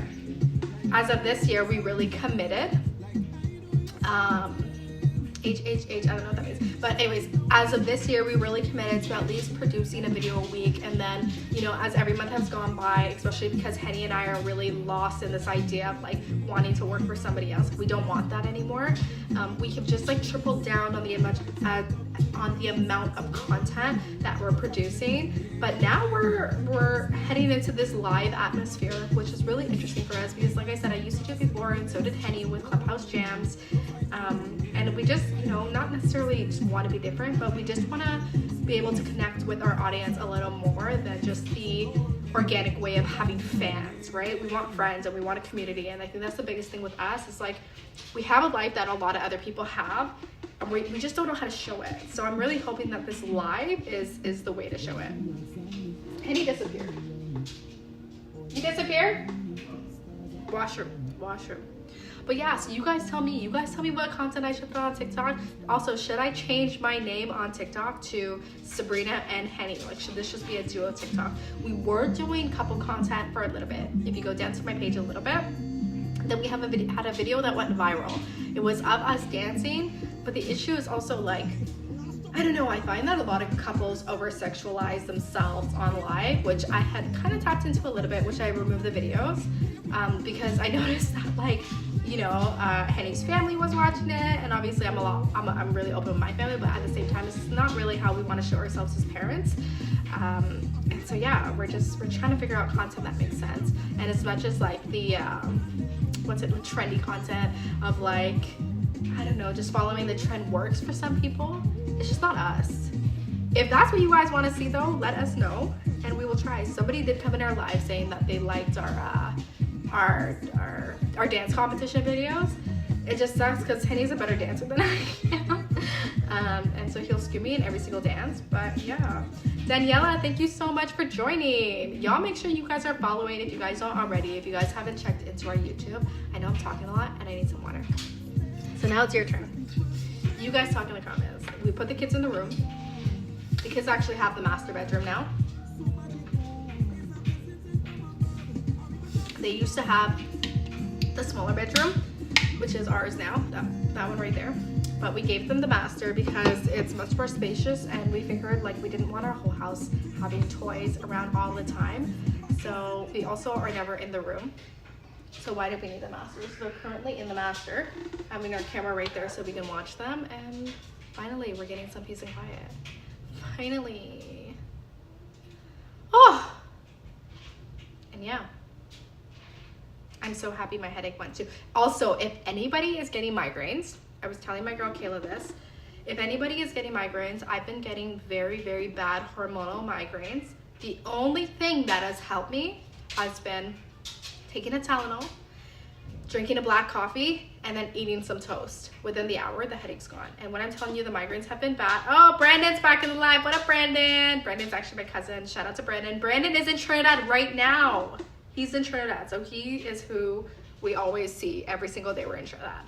we really committed. I don't know what that means. But anyways, as of this year, we really committed to at least producing a video a week. And then, as every month has gone by, especially because Henny and I are really lost in this idea of like wanting to work for somebody else. We don't want that anymore. We have just like tripled down on the amount of content that we're producing. But now we're heading into this live atmosphere, which is really interesting for us because like I said, I used to do it before and so did Henny with Clubhouse Jams. And we just, not necessarily just want to be different, but we just want to be able to connect with our audience a little more than just the organic way of having fans, right? We want friends and we want a community, and I think that's the biggest thing with us. Is like we have a life that a lot of other people have, and we just don't know how to show it. So I'm really hoping that this live is the way to show it. Henny disappeared. You disappeared? Washroom. But yeah, so you guys tell me what content I should put on TikTok. Also, should I change my name on TikTok to Sabrinah&Henny? Like, should this just be a duo TikTok? We were doing couple content for a little bit. If you go down to my page a little bit, then we have had a video that went viral. It was of us dancing, but the issue is also like, I don't know, I find that a lot of couples over-sexualize themselves on live, which I had kind of tapped into a little bit, which I removed the videos, because I noticed that, like, you know, Henny's family was watching it, and obviously I'm really open with my family, but at the same time, this is not really how we want to show ourselves as parents. And so yeah, we're trying to figure out content that makes sense, and as much as like the trendy content of like, I don't know, just following the trend works for some people, it's just not us. If that's what you guys want to see though, let us know and we will try. Somebody did come in our live saying that they liked our dance competition videos. It just sucks because Henny's a better dancer than I am. And so he'll scoop me in every single dance. But yeah. Daniela, thank you so much for joining. Y'all make sure you guys are following if you guys don't already. If you guys haven't checked into our YouTube. I know I'm talking a lot and I need some water. So now it's your turn. You guys talk in the comments. We put the kids in the room. The kids actually have the master bedroom now. They used to have the smaller bedroom, which is ours now, that one right there. But we gave them the master because it's much more spacious, and we figured like we didn't want our whole house having toys around all the time. So we also are never in the room. So why did we need the master? So they're currently in the master, having our camera right there so we can watch them, and finally we're getting some peace and quiet. Finally. Oh! And yeah. I'm so happy my headache went too. Also, if anybody is getting migraines, I was telling my girl Kayla this, if anybody is getting migraines, I've been getting very, very bad hormonal migraines. The only thing that has helped me has been taking a Tylenol, drinking a black coffee, and then eating some toast. Within the hour, the headache's gone. And when I'm telling you the migraines have been bad, oh, Brandon's back in the live. What up, Brandon? Brandon's actually my cousin. Shout out to Brandon. Brandon is in Trinidad right now. He's in Trinidad, so he is who we always see every single day we're in Trinidad.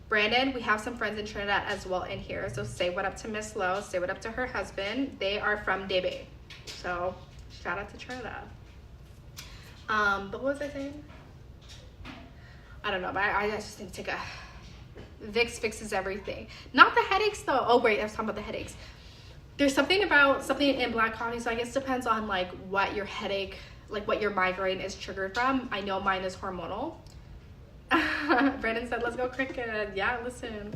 Brandon, we have some friends in Trinidad as well in here, so say what up to Miss Lowe, say what up to her husband. They are from Debe, so shout out to Trinidad. But what was I saying? I don't know, but I just need to take a... Vicks fixes everything. Not the headaches though. Oh wait, I was talking about the headaches. There's something in black coffee, so I guess it depends on like what your headache, like what your migraine is triggered from. I know mine is hormonal. Brandon said, let's go cricket. Yeah, listen.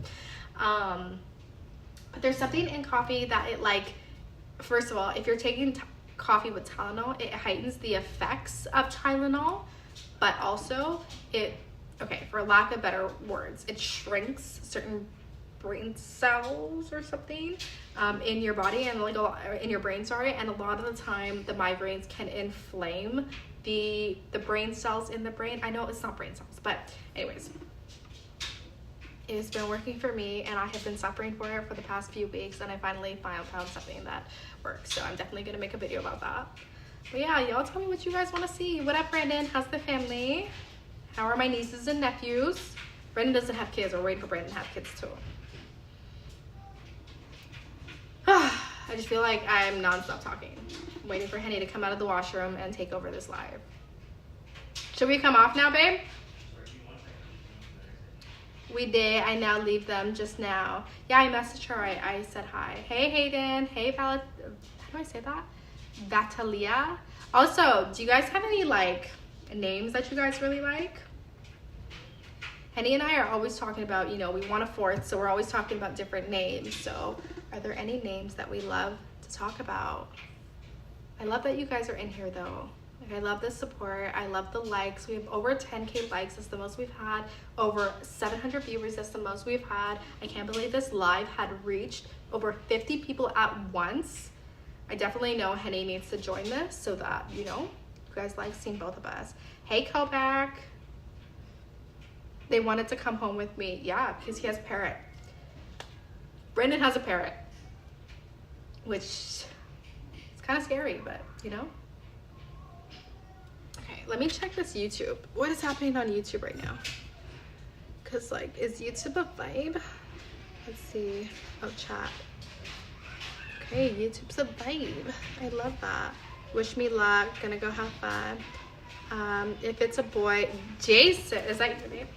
But there's something in coffee that it like, first of all, if you're taking coffee with Tylenol, it heightens the effects of Tylenol, but also it, okay, for lack of better words, it shrinks certain brain cells or something in your body and like in your brain, sorry, and a lot of the time the migraines can inflame the brain cells in the brain. I know it's not brain cells, but anyways, it's been working for me and I have been suffering for it for the past few weeks, and I finally found something that works, so I'm definitely gonna make a video about that. But yeah, y'all tell me what you guys want to see. What up, Brandon? How's the family? How are my nieces and nephews? Brandon doesn't have kids. We're waiting for Brandon to have kids too. I just feel like I'm non-stop talking. I'm waiting for Henny to come out of the washroom and take over this live. Should we come off now, babe? We did. I now leave them just now. Yeah, I messaged her. I said hi. Hey, Hayden. Hey, how do I say that? Vatalia. Also, do you guys have any like names that you guys really like? Henny and I are always talking about, you know, we want a fourth, so we're always talking about different names. So are there any names that we love to talk about? I love that you guys are in here though. Like, I love the support. I love the likes. We have over 10K likes. That's the most we've had. Over 700 viewers. That's the most we've had. I can't believe this live had reached over 50 people at once. I definitely know Henny needs to join this so that, you know, You guys like seeing both of us. Hey, Kopak. They wanted to come home with me. Yeah, because he has a parrot. Brendan has a parrot. Which is kind of scary, but you know. Okay, let me check this YouTube. What is happening on YouTube right now? Because, like, is YouTube a vibe? Let's see. Oh, chat. Okay, YouTube's a vibe. I love that. Wish me luck. Gonna go have fun. If it's a boy, Jason. Is that your name?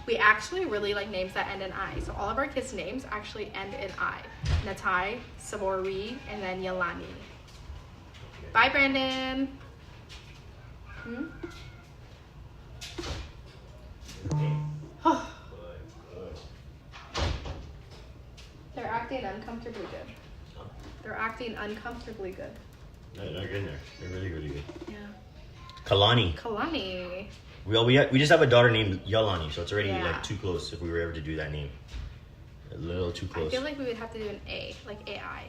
We actually really like names that end in I. So all of our kids' names actually end in I. Natai, Sabori, and then Yalani. Bye, Brandon. Oh. They're acting uncomfortably good. They're acting uncomfortably good. No, they're good there. They're really, really good. Yeah. Kalani. We just have a daughter named Yalani, so it's already Yeah. like too close if we were ever to do that name. A little too I close. feel like we would have to do an A, like AI.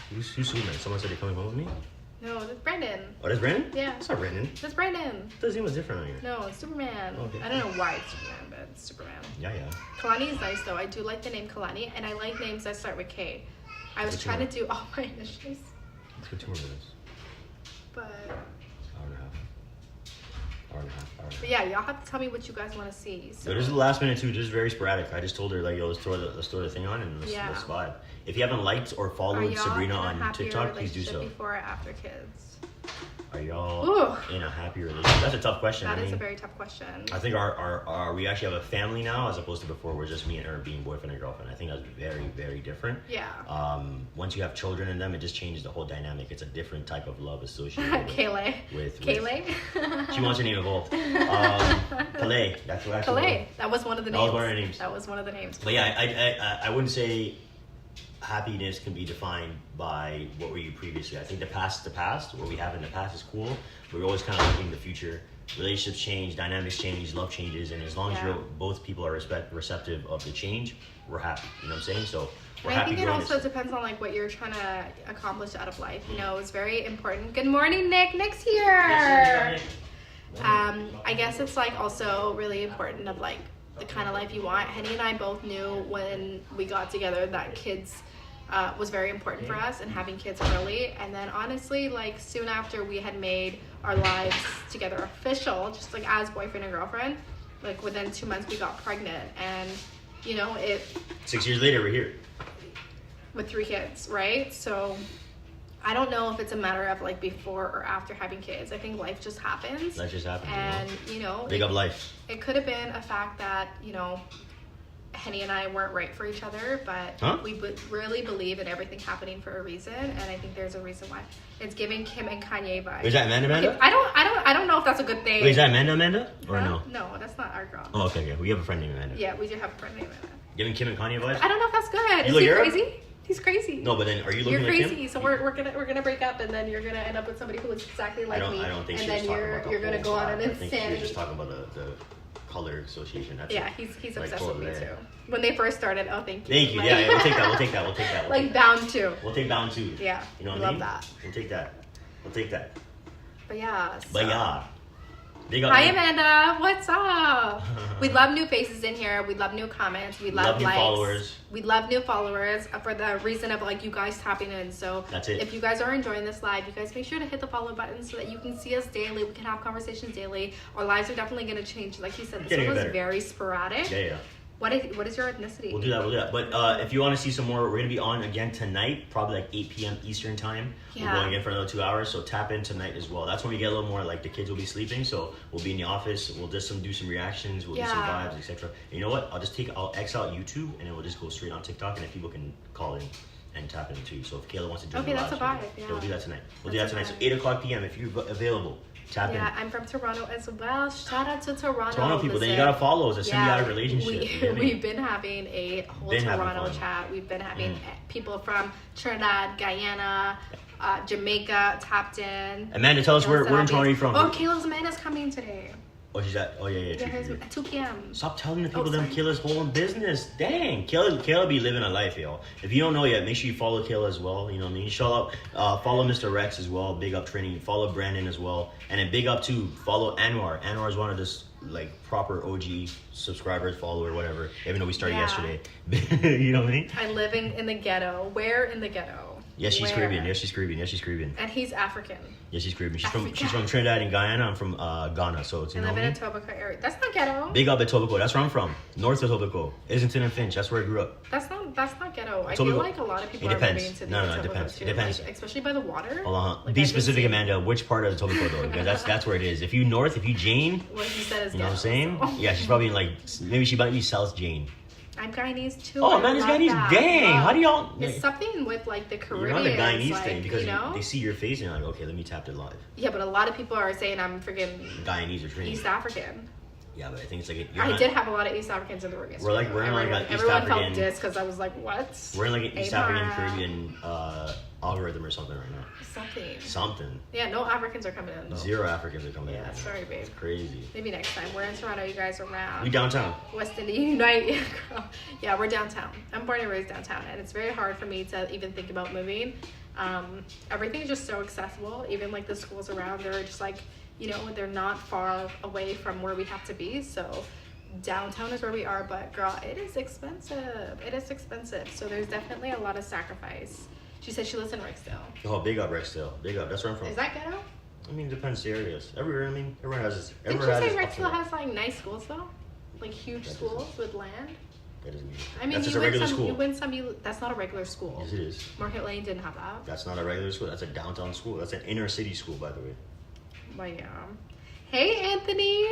Who's Superman? Someone said they're coming home with me? No, that's Brandon. Oh, that's Brandon? Yeah. It's not Brandon. That's Brandon. His name was different on here. No, it's Superman. Okay. I don't know why it's Superman, but it's Superman. Yeah. Kalani is nice though. I do like the name Kalani, and I like names that start with K. I was What's trying your to do all my initials, Let's go 2 more minutes. but Hour and a half. but yeah, y'all have to tell me what you guys want to see. So So this is the last minute too, just very sporadic. I just told her like, yo, let's throw the thing on and let's Yeah. vibe. If you haven't liked or are followed y'all Sabrina in a on happier TikTok, please do relationship so. before or after kids? Are y'all Ooh. in a happy relationship? That's a tough question. That I is mean, a very tough question. I think our we actually have a family now as opposed to before we're just me and her being boyfriend and girlfriend. I think that's very, very different. Yeah. Once you have children in them, it just changes the whole dynamic. It's a different type of love associated Kaylee. with Kaylee. she wants her name evolved. Calais. That's what actually. Calais. That was one of the That names. was one of her names. That was one of the names. But yeah, I wouldn't say happiness can be defined by what were you previously. I think the past, what we have in the past is cool. But we're always kind of looking to the future. Relationships change, dynamics change, love changes, and as long as Yeah. both people are receptive of the change, we're happy. You know what I'm saying? So we're And I happy think it growing also this. depends on like what you're trying to accomplish out of life. You know, it's very important. Good morning, Nick. Nick's here. I guess it's like also really important of like the kind of life you want. Henny and I both knew when we got together that kids was very important for us and having kids early. And then honestly, like soon after we had made our lives together official, just like as boyfriend and girlfriend, like within 2 months we got pregnant, and you know, it 6 years later, we're here. with 3 kids, right? So I don't know if it's a matter of like before or after having kids. I think life just happens. That just happened. And you know, Big up life. it could have been a fact that, you know, Henny and I weren't right for each other, but Huh? we really believe in everything happening for a reason, and I think there's a reason why. It's giving Kim and Kanye vibes. Is that Amanda? I don't know if that's a good thing. Wait, is that Amanda? Or Huh? no? No, that's not our girl. Oh, okay. We have a friend named Amanda. Yeah, we do have a friend named Amanda. Giving Kim and Kanye vibes? I don't know if that's good. You Is look he Arab? crazy? He's crazy. No, but then are you looking You're like crazy, him? so we're gonna break up, and then you're gonna end up with somebody who looks exactly like me. I don't think and she then was talking about the you're gonna whole go on an vibe. I think she was insanity. just talking about the color association. That's Yeah, it. he's Like, obsessed with me totally. too. When they first started, oh thank you. Thank you. Like- Yeah, we'll take that. We'll take that. like bound to. We'll take bound two. Yeah, You know what love I mean? that. We'll take that. We'll take that. But yeah. But so- yeah. Big up. Hi man. Amanda, what's up? We love new faces in here. We love new comments. We love new likes. followers. We love new followers for the reason of like you guys tapping in. So That's it. if you guys are enjoying this live, you guys make sure to hit the follow button so that you can see us daily. We can have conversations daily. Our lives are definitely going to change. Like he said, this Getting one was better. very sporadic. Yeah. What is your ethnicity? We'll do that. But if you want to see some more, we're going to be on again tonight, probably like 8 p.m. Eastern time. Yeah. We're going again for another 2 hours, so tap in tonight as well. That's when we get a little more, like the kids will be sleeping, so we'll be in the office. We'll just do some reactions, we'll do some Yeah. vibes, etc. And you know what? I'll X out YouTube, and then we'll just go straight on TikTok, and if people can call in and tap in too. So if Kayla wants to join Okay, the that's live a vibe, stream, yeah. we'll do that tonight. We'll That's do that a tonight. So vibe. 8 o'clock p.m. if you're available, tap Yeah, in. I'm from Toronto as well. Shout out to Toronto. Toronto people, then you Listen. gotta follow us. A symbiotic relationship. You know what I mean? We've been having a whole Been having Toronto fun. chat. We've been having people from Trinidad, Guyana, Jamaica tapped in. Amanda, tell us where in Kayla's Toronto are you from? Oh, Kayla's Amanda's coming today. Oh, she's at. Oh yeah, Yeah, 2 hers p.m. at 2 p.m. Stop telling the people Oh, them sorry. Kayla's whole business. Dang, Kayla be living a life, yo. If you don't know yet, make sure you follow Kayla as well. You know what I mean? Shout out, follow Mr. Rex as well. Big up training. Follow Brandon as well, and then big up to follow Anwar. Anwar is one of this like proper OG subscribers, follower, whatever. Even though we started Yeah. yesterday, you know what I mean? I'm living in the ghetto. Where in the ghetto? Yes, she's Where? Caribbean. Yes, she's Caribbean. Yes, she's Caribbean. And he's African. Yes, she's Caribbean. Africa. She's from Trinidad and Guyana. I'm from Ghana, so it's, you I know live what I in mean? a Etobicoke area. That's not ghetto. Big up at Etobicoke. That's where I'm from. North of Etobicoke. Islington and Finch. That's where I grew up. That's not ghetto. I Etobicoke. feel like a lot of people It are depends. moving to the No, it Etobicoke depends. too, It depends. like, especially by the water. Hold on. Like, Be I just specific, see- Amanda. Which part of Etobicoke though? Because that's where it is. If you north, if you Jane, What he said is you know what I'm ghetto, saying? so. Yeah, she's probably in like maybe she might be South Jane. I'm Guyanese too. Oh, I man, this love Guyanese. that. Dang, Love. how do y'all? It's something with like the You're Caribbean. on the Guyanese like, thing because you know? they see your face and you're like, okay, let me tap it live. Yeah, but a lot of people are saying I'm freaking Guyanese or Trinity. East African. Yeah, but I think it's like you're I not- did have a lot of East Africans in the room yesterday. We're like- we're in like everyone, an East everyone African- felt dissed because I was like, what? We're in like an East Hey, African Ma. Caribbean algorithm or something right now. Something. Something. Yeah, no Africans are coming in though. 0 Africans are coming in. Yeah, right now. sorry, babe. It's crazy. Maybe next time. We're in Toronto. You guys are around. We downtown. West Indian Unite. Yeah, we're downtown. I'm born and raised downtown, and it's very hard for me to even think about moving. Everything's just so accessible. Even like the schools around, they're just like, you know, they're not far away from where we have to be. So downtown is where we are, but girl, it is expensive. It is expensive. So there's definitely a lot of sacrifice. She said she lives in Rexdale. Oh, big up Rexdale. Big up. That's where I'm from. Is that ghetto? I mean, it depends the areas. Everywhere, I mean, everywhere has its. Didn't you Everywhere say has its Rexdale ups has like nice schools though? Like huge That schools with land? That doesn't mean. I mean, That's just you a win regular some, school. you win some, that's not a regular school. Yes, it is. Market Lane didn't have that. That's not a regular school. That's a downtown school. That's an inner city school, by the way. But yeah. Hey, Anthony.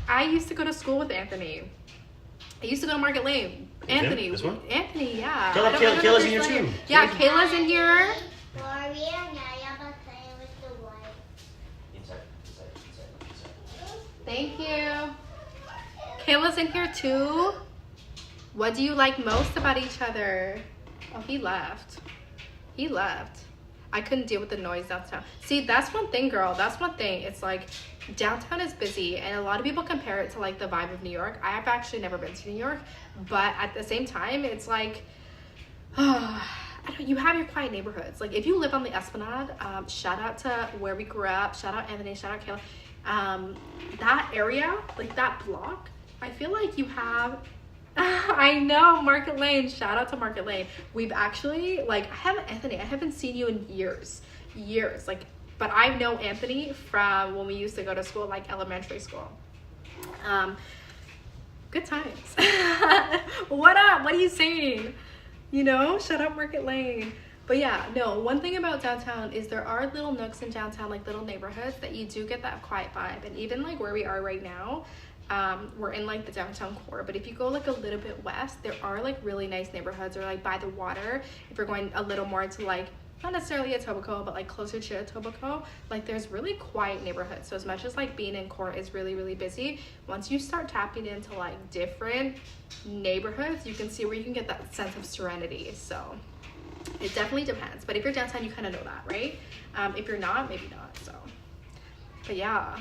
I used to go to school with Anthony. I used to go to Market Lane. him? Anthony. This one? Anthony, yeah. Kayla- I don't know if Kayla's you're in here still too. Yeah, Kayla's in here. Gloria and I have a play with the white. Inside. Thank you. Kayla's in here too. What do you like most about each other? Oh, he left. He left. I couldn't deal with the noise downtown. See, that's one thing, girl. That's one thing. It's like downtown is busy, and a lot of people compare it to like the vibe of New York. I have actually never been to New York, but at the same time, it's like, you have your quiet neighborhoods. Like if you live on the Esplanade, shout out to where we grew up. Shout out Anthony. Shout out Kayla. That area, like that block, I feel like you have. I know, Market Lane. Shout out to Market Lane. We've actually, like, I haven't seen you in years. Like, but I know Anthony from when we used to go to school, like elementary school. Good times. What up? What are you saying? You know, shout out Market Lane. But yeah, no, one thing about downtown is there are little nooks in downtown, like little neighborhoods that you do get that quiet vibe. And even like where we are right now, we're in like the downtown core, but if you go like a little bit west, there are like really nice neighborhoods, or like by the water. If you're going a little more to like, not necessarily Etobicoke, but like closer to Etobicoke, like there's really quiet neighborhoods. So as much as like being in core is really, really busy, once you start tapping into like different neighborhoods, you can see where you can get that sense of serenity. So it definitely depends, but if you're downtown, you kind of know that, right? If you're not, maybe not. So, but yeah,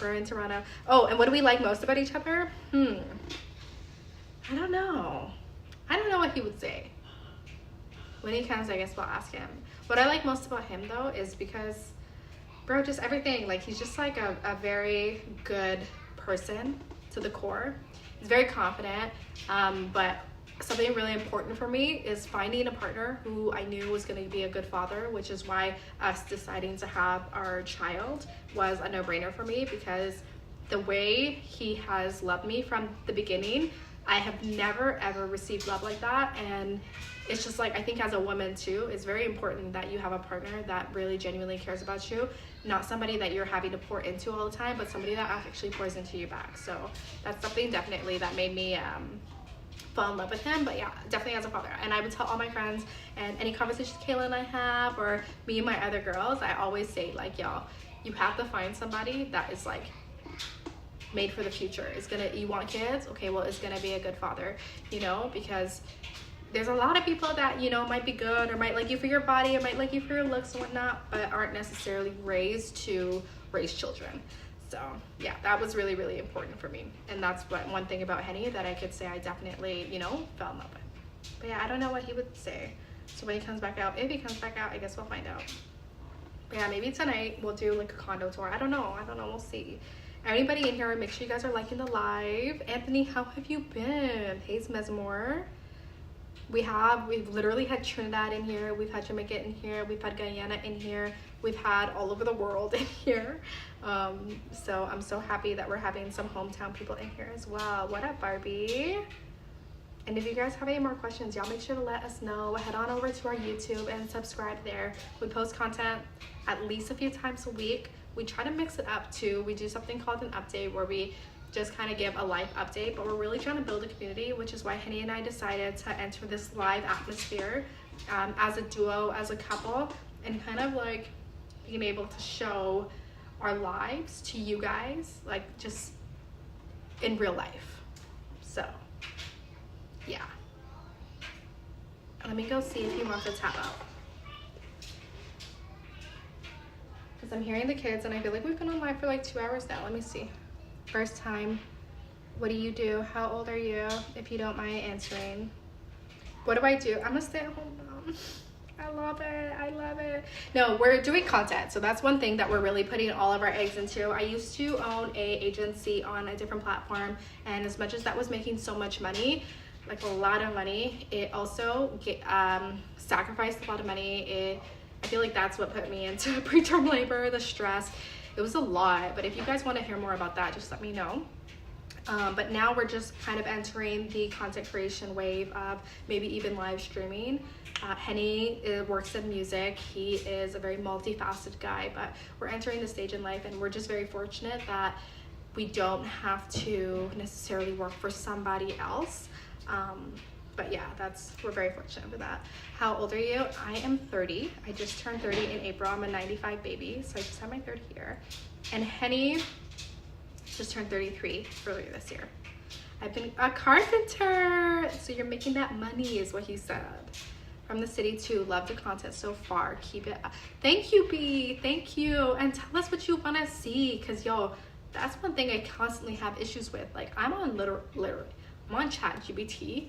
we're in Toronto. Oh, and what do we like most about each other? I don't know. I don't know what he would say. When he comes, I guess we'll ask him. What I like most about him though is because, bro, just everything. Like he's just like a very good person to the core. He's very confident, but something really important for me is finding a partner who I knew was going to be a good father, which is why us deciding to have our child was a no-brainer for me, because the way he has loved me from the beginning, I have never ever received love like that. And it's just like, I think as a woman too, it's very important that you have a partner that really genuinely cares about you, not somebody that you're having to pour into all the time, but somebody that actually pours into you back. So that's something definitely that made me fall in love with him. But yeah, definitely as a father. And I would tell all my friends, and any conversations Kayla and I have, or me and my other girls, I always say like, y'all, you have to find somebody that is like made for the future. You want kids? Okay, well, it's gonna be a good father, you know, because there's a lot of people that, you know, might be good or might like you for your body or might like you for your looks and whatnot, but aren't necessarily raised to raise children. So yeah, that was really, really important for me. And that's one thing about Henny that I could say I definitely, you know, fell in love with. But yeah, I don't know what he would say. So when he comes back out, if he comes back out, I guess we'll find out. But yeah, maybe tonight we'll do like a condo tour. I don't know, we'll see. Anybody in here, make sure you guys are liking the live. Anthony, how have you been? Hayes Mesmore. We've literally had Trinidad in here, we've had Jamaica in here, we've had Guyana in here, we've had all over the world in here. So I'm so happy that we're having some hometown people in here as well. What up, Barbie? And if you guys have any more questions, y'all make sure to let us know. Head on over to our YouTube and subscribe there. We post content at least a few times a week. We try to mix it up too. We do something called an update where we just kind of give a live update, but we're really trying to build a community, which is why Henny and I decided to enter this live atmosphere as a duo, as a couple, and kind of like being able to show our lives to you guys, like just in real life. So yeah, let me go see if he wants to tap out, because I'm hearing the kids and I feel like we've been on live for like 2 hours now. Let me see. First time. What do you do? How old are you? If you don't mind answering. What do I do? I'm a stay-at-home mom. I love it. I love it. No, we're doing content. So that's one thing that we're really putting all of our eggs into. I used to own a agency on a different platform, and as much as that was making so much money, like a lot of money, it also sacrificed a lot of money. I feel like that's what put me into preterm labor, the stress. It was a lot, but if you guys want to hear more about that, just let me know. But now we're just kind of entering the content creation wave of maybe even live streaming. Henny works in music. He is a very multifaceted guy, but we're entering the stage in life, and we're just very fortunate that we don't have to necessarily work for somebody else. But yeah, we're very fortunate for that. How old are you? I am 30. I just turned 30 in April. I'm a 95 baby, so I just had my third year. And Henny just turned 33 earlier this year. I've been a carpenter, so you're making that money is what he said. From the city too. Love the content so far. Keep it up. Thank you, B. Thank you. And tell us what you want to see, because yo, that's one thing I constantly have issues with. Like, I'm on literally I'm on ChatGPT,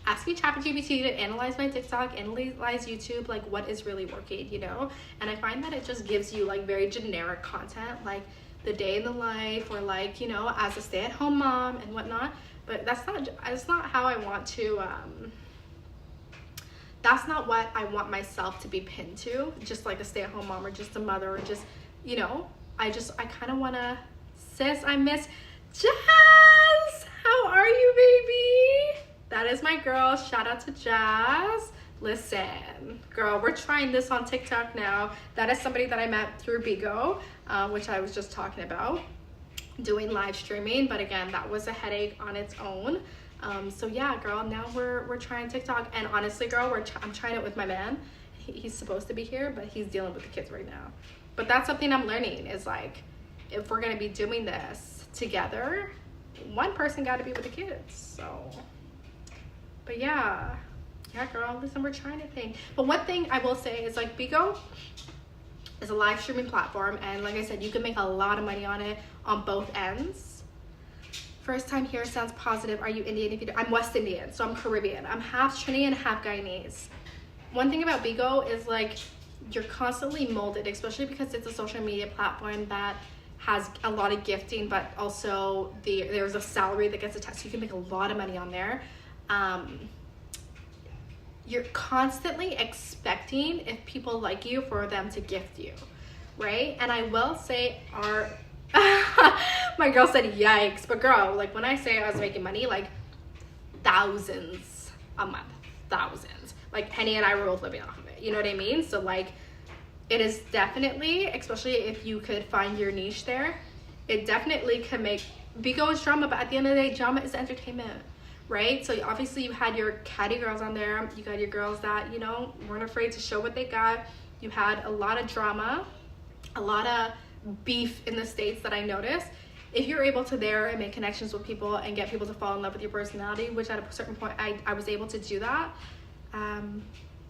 asking ChatGPT to analyze my TikTok, analyze YouTube, like what is really working, you know? And I find that it just gives you like very generic content, like the day in the life, or like, you know, as a stay-at-home mom and whatnot. But that's not how I want to, that's not what I want myself to be pinned to, just like a stay-at-home mom or just a mother, or just, you know, I kind of want to, sis, I miss Jazz. How are you, baby? That is my girl. Shout out to Jazz. Listen, girl, we're trying this on TikTok now. That is somebody that I met through Bigo, which I was just talking about, doing live streaming. But again, that was a headache on its own. So yeah, girl, now we're trying TikTok. And honestly, girl, I'm trying it with my man. He's supposed to be here, but he's dealing with the kids right now. But that's something I'm learning, is like, if we're gonna be doing this together, one person got to be with the kids. So, but yeah, girl, listen, we're trying to think. But one thing I will say is, like, Bigo is a live streaming platform, and like I said, you can make a lot of money on it on both ends. First time here, sounds positive. Are you Indian? If you do, I'm West Indian, so I'm Caribbean. I'm half Trinidad and half Guyanese. One thing about Bigo is, like, you're constantly molded, especially because it's a social media platform that has a lot of gifting, but also there's a salary that gets attached, so you can make a lot of money on there. You're constantly expecting, if people like you, for them to gift you, right? And I will say my girl said yikes, but girl, like, when I say I was making money, like thousands a month, thousands. Like, Henny and I were both living off of it, you know what I mean? So like, it is definitely, especially if you could find your niche there, it definitely can make, Bigo is drama, but at the end of the day, drama is entertainment, right? So obviously you had your catty girls on there, you got your girls that, you know, weren't afraid to show what they got. You had a lot of drama, a lot of beef in the States that I noticed. If you're able to there and make connections with people and get people to fall in love with your personality, which at a certain point I was able to do that.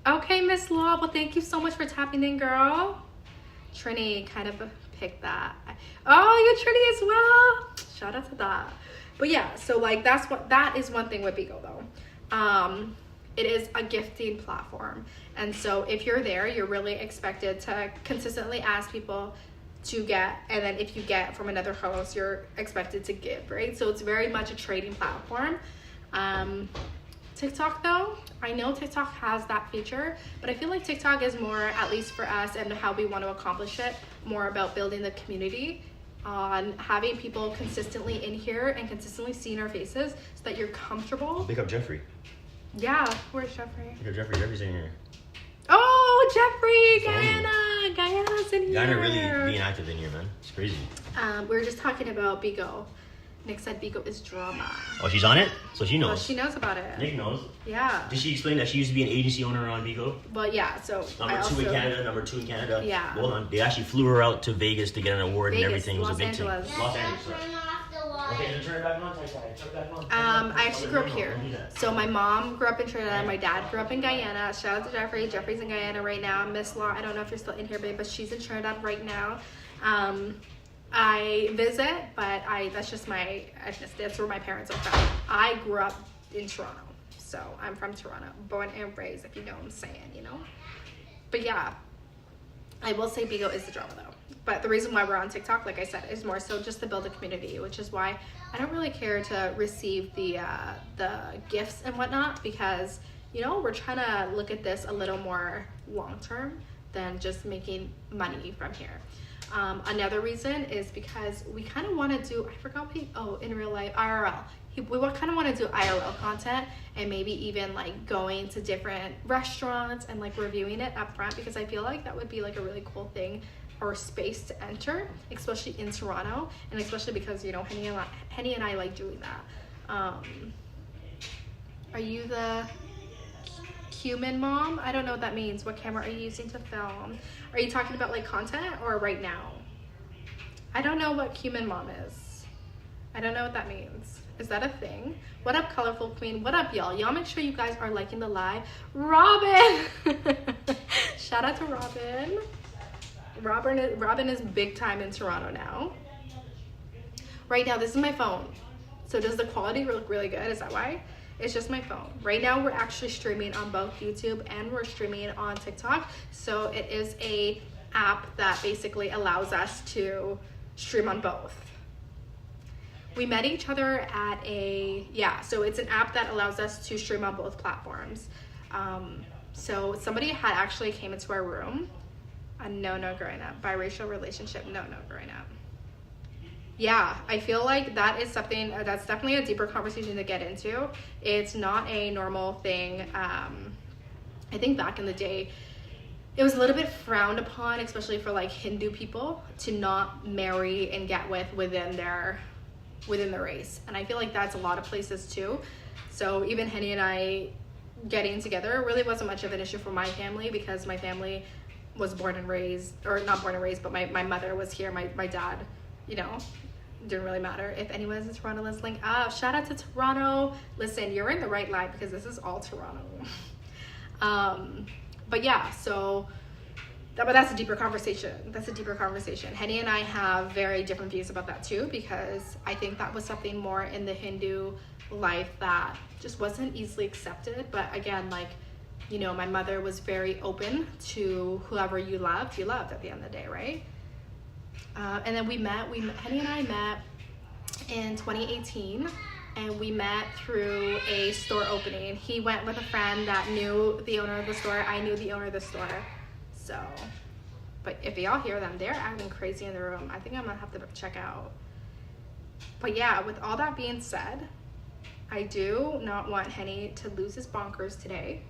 Okay, Miss Law, well, thank you so much for tapping in, girl. Trini, kind of a pick that. Oh, you're Trinity as well. Shout out to that. But yeah, so like that is one thing with Bigo though. It is a gifting platform. And so if you're there, you're really expected to consistently ask people to get, and then if you get from another host, you're expected to give, right? So it's very much a trading platform. TikTok though, I know TikTok has that feature, but I feel like TikTok is more, at least for us and how we want to accomplish it, more about building the community, on having people consistently in here and consistently seeing our faces so that you're comfortable. Pick up Jeffrey. Yeah, where's Jeffrey? Pick up Jeffrey. Jeffrey's in here. Oh, Jeffrey, Guyana's in here. Guyana really being active in here, man. It's crazy. We were just talking about Bigo. Nick said Bigo is drama. Oh, she's on it? So she knows. Well, she knows about it. Nick knows. Yeah. Did she explain that she used to be an agency owner on Bigo? But yeah, so Number two in Canada. Yeah. Hold on. They actually flew her out to Vegas to get an award and everything. It was Los a big Angeles. thing. Los Angeles. Turn off the light. Okay, then turn it back on. Turn it back on. I actually grew up here. So my mom grew up in Trinidad. My dad grew up in Guyana. Shout out to Jeffrey. Jeffrey's in Guyana right now. Miss Law, I don't know if you're still in here, babe, but she's in Trinidad right now. I visit, but that's just my ethnicity. That's where my parents are from. I grew up in Toronto. So I'm from Toronto. Born and raised, if you know what I'm saying, you know? But yeah, I will say Bigo is the drama though. But the reason why we're on TikTok, like I said, is more so just to build a community, which is why I don't really care to receive the gifts and whatnot, because, you know, we're trying to look at this a little more long term than just making money from here. Another reason is because we kind of want to do, I forgot what in real life, IRL. We kind of want to do IRL content, and maybe even like going to different restaurants and like reviewing it up front, because I feel like that would be like a really cool thing or space to enter, especially in Toronto, and especially because, you know, Henny and I like doing that. Are you the human mom? I don't know what that means. What camera are you using to film? Are you talking about like content or right now? I don't know what human mom is. I don't know what that means. Is that a thing? What up, colorful queen? What up, y'all? Y'all make sure you guys are liking the live. Robin! Shout out to Robin. Robin is big time in Toronto now. Right now, this is my phone. So does the quality look really good? Is that why? It's just my phone. Right now, we're actually streaming on both YouTube and we're streaming on TikTok. So it is a app that basically allows us to stream on both. We met each other at so it's an app that allows us to stream on both platforms. So somebody had actually came into our room. A no growing up. Biracial relationship, no growing up. Yeah, I feel like that is something that's definitely a deeper conversation to get into. It's not a normal thing. I think back in the day, it was a little bit frowned upon, especially for like Hindu people, to not marry and get within their race. And I feel like that's a lot of places too. So even Henny and I getting together really wasn't much of an issue for my family, because my family was born and raised, or not born and raised, but my mother was here. My dad, you know, didn't really matter. If anyone is in Toronto, let's link up. Shout out to Toronto. Listen, you're in the right live because this is all Toronto. But yeah, but that's a deeper conversation. Henny and I have very different views about that too, because I think that was something more in the Hindu life that just wasn't easily accepted. But again, like, you know, my mother was very open to whoever you loved at the end of the day, right? And then Henny and I met in 2018, and we met through a store opening. He went with a friend that knew the owner of the store. I knew the owner of the store. So, but if y'all hear them, they're acting crazy in the room. I think I'm gonna have to check out. But yeah, with all that being said, I do not want Henny to lose his bonkers today,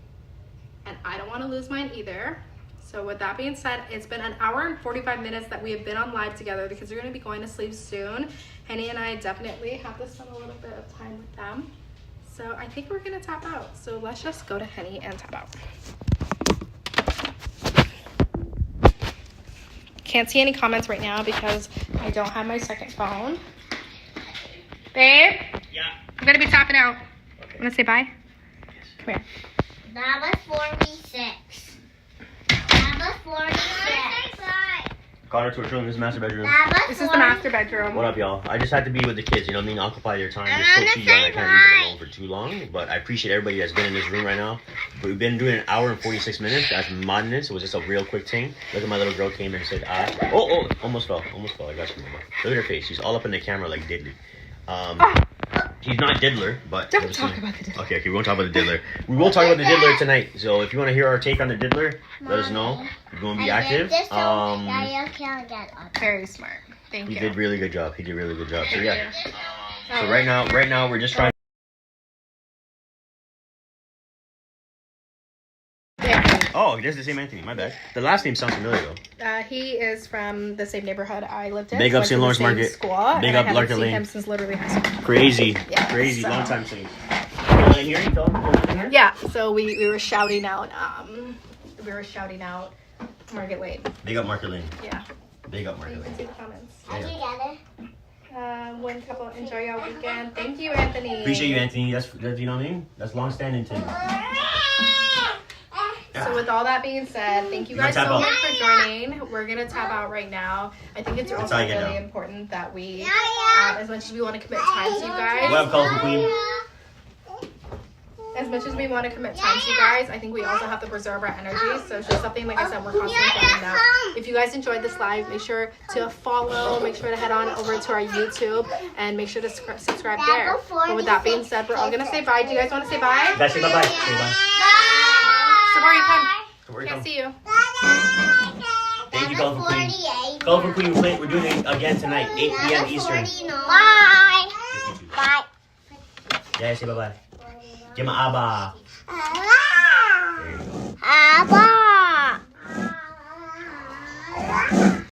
and I don't want to lose mine either. So with that being said, it's been an hour and 45 minutes that we have been on live together, because we're going to be going to sleep soon. Henny and I definitely have to spend a little bit of time with them. So I think we're going to tap out. So let's just go to Henny and tap out. Can't see any comments right now because I don't have my second phone. Babe? Yeah. I'm going to be tapping out. Okay. Want to say bye? Come here. That was 46. Connor to her room. This is master bedroom. This is the master bedroom. What up, y'all? I just had to be with the kids, you know what I mean? Occupy their time. They're still too young. I can't leave them alone for too long. But I appreciate everybody that's been in this room right now. We've been doing an hour and 46 minutes. That's madness. It was just a real quick thing. Look at my little girl came and said, oh, almost fell. I got you, mama. Look at her face. She's all up in the camera like diddly. She's not diddler, but... Don't talk about the diddler. Okay, we won't talk about the diddler. We will talk about the diddler tonight. So if you want to hear our take on the diddler, let us know. We're going to be active. Very smart. Thank you. He did really good job. So yeah. So right now we're just trying. Oh, this is the same Anthony. My bad. The last name sounds familiar though. He is from the same neighborhood I lived in. Big up St. Lawrence Market. School, Big up I Larkin haven't seen Lane. him since literally high school. Crazy, So. long time since. Yeah. So we were shouting out. Market Lane. Big up Market Lane. Yeah. Big up You Market can Lane. see the comments. Yeah. One couple enjoy your weekend. Thank you, Anthony. Appreciate you, Anthony. That's you know what I mean. That's long standing to you. So with all that being said, thank you guys so much for joining. We're gonna tap out right now. I think it's also really important that we, as much as we want to commit time to you guys, What up, colorful queen? as much as we want to commit time to you guys, I think we also have to preserve our energy. So it's just something, like I said, we're constantly finding out. If you guys enjoyed this live, make sure to follow, make sure to head on over to our YouTube, and make sure to subscribe there. But with that being said, we're all gonna say bye. Do you guys want to say bye? Guys, say bye-bye. Say bye. Sabari, come. Sabari, Can't come. see you. Thank you, colorful queen. Colorful queen, we're doing it again tonight, 8 p.m. Eastern. Bye. Bye. Yeah, say bye-bye. Give my abba. Bye.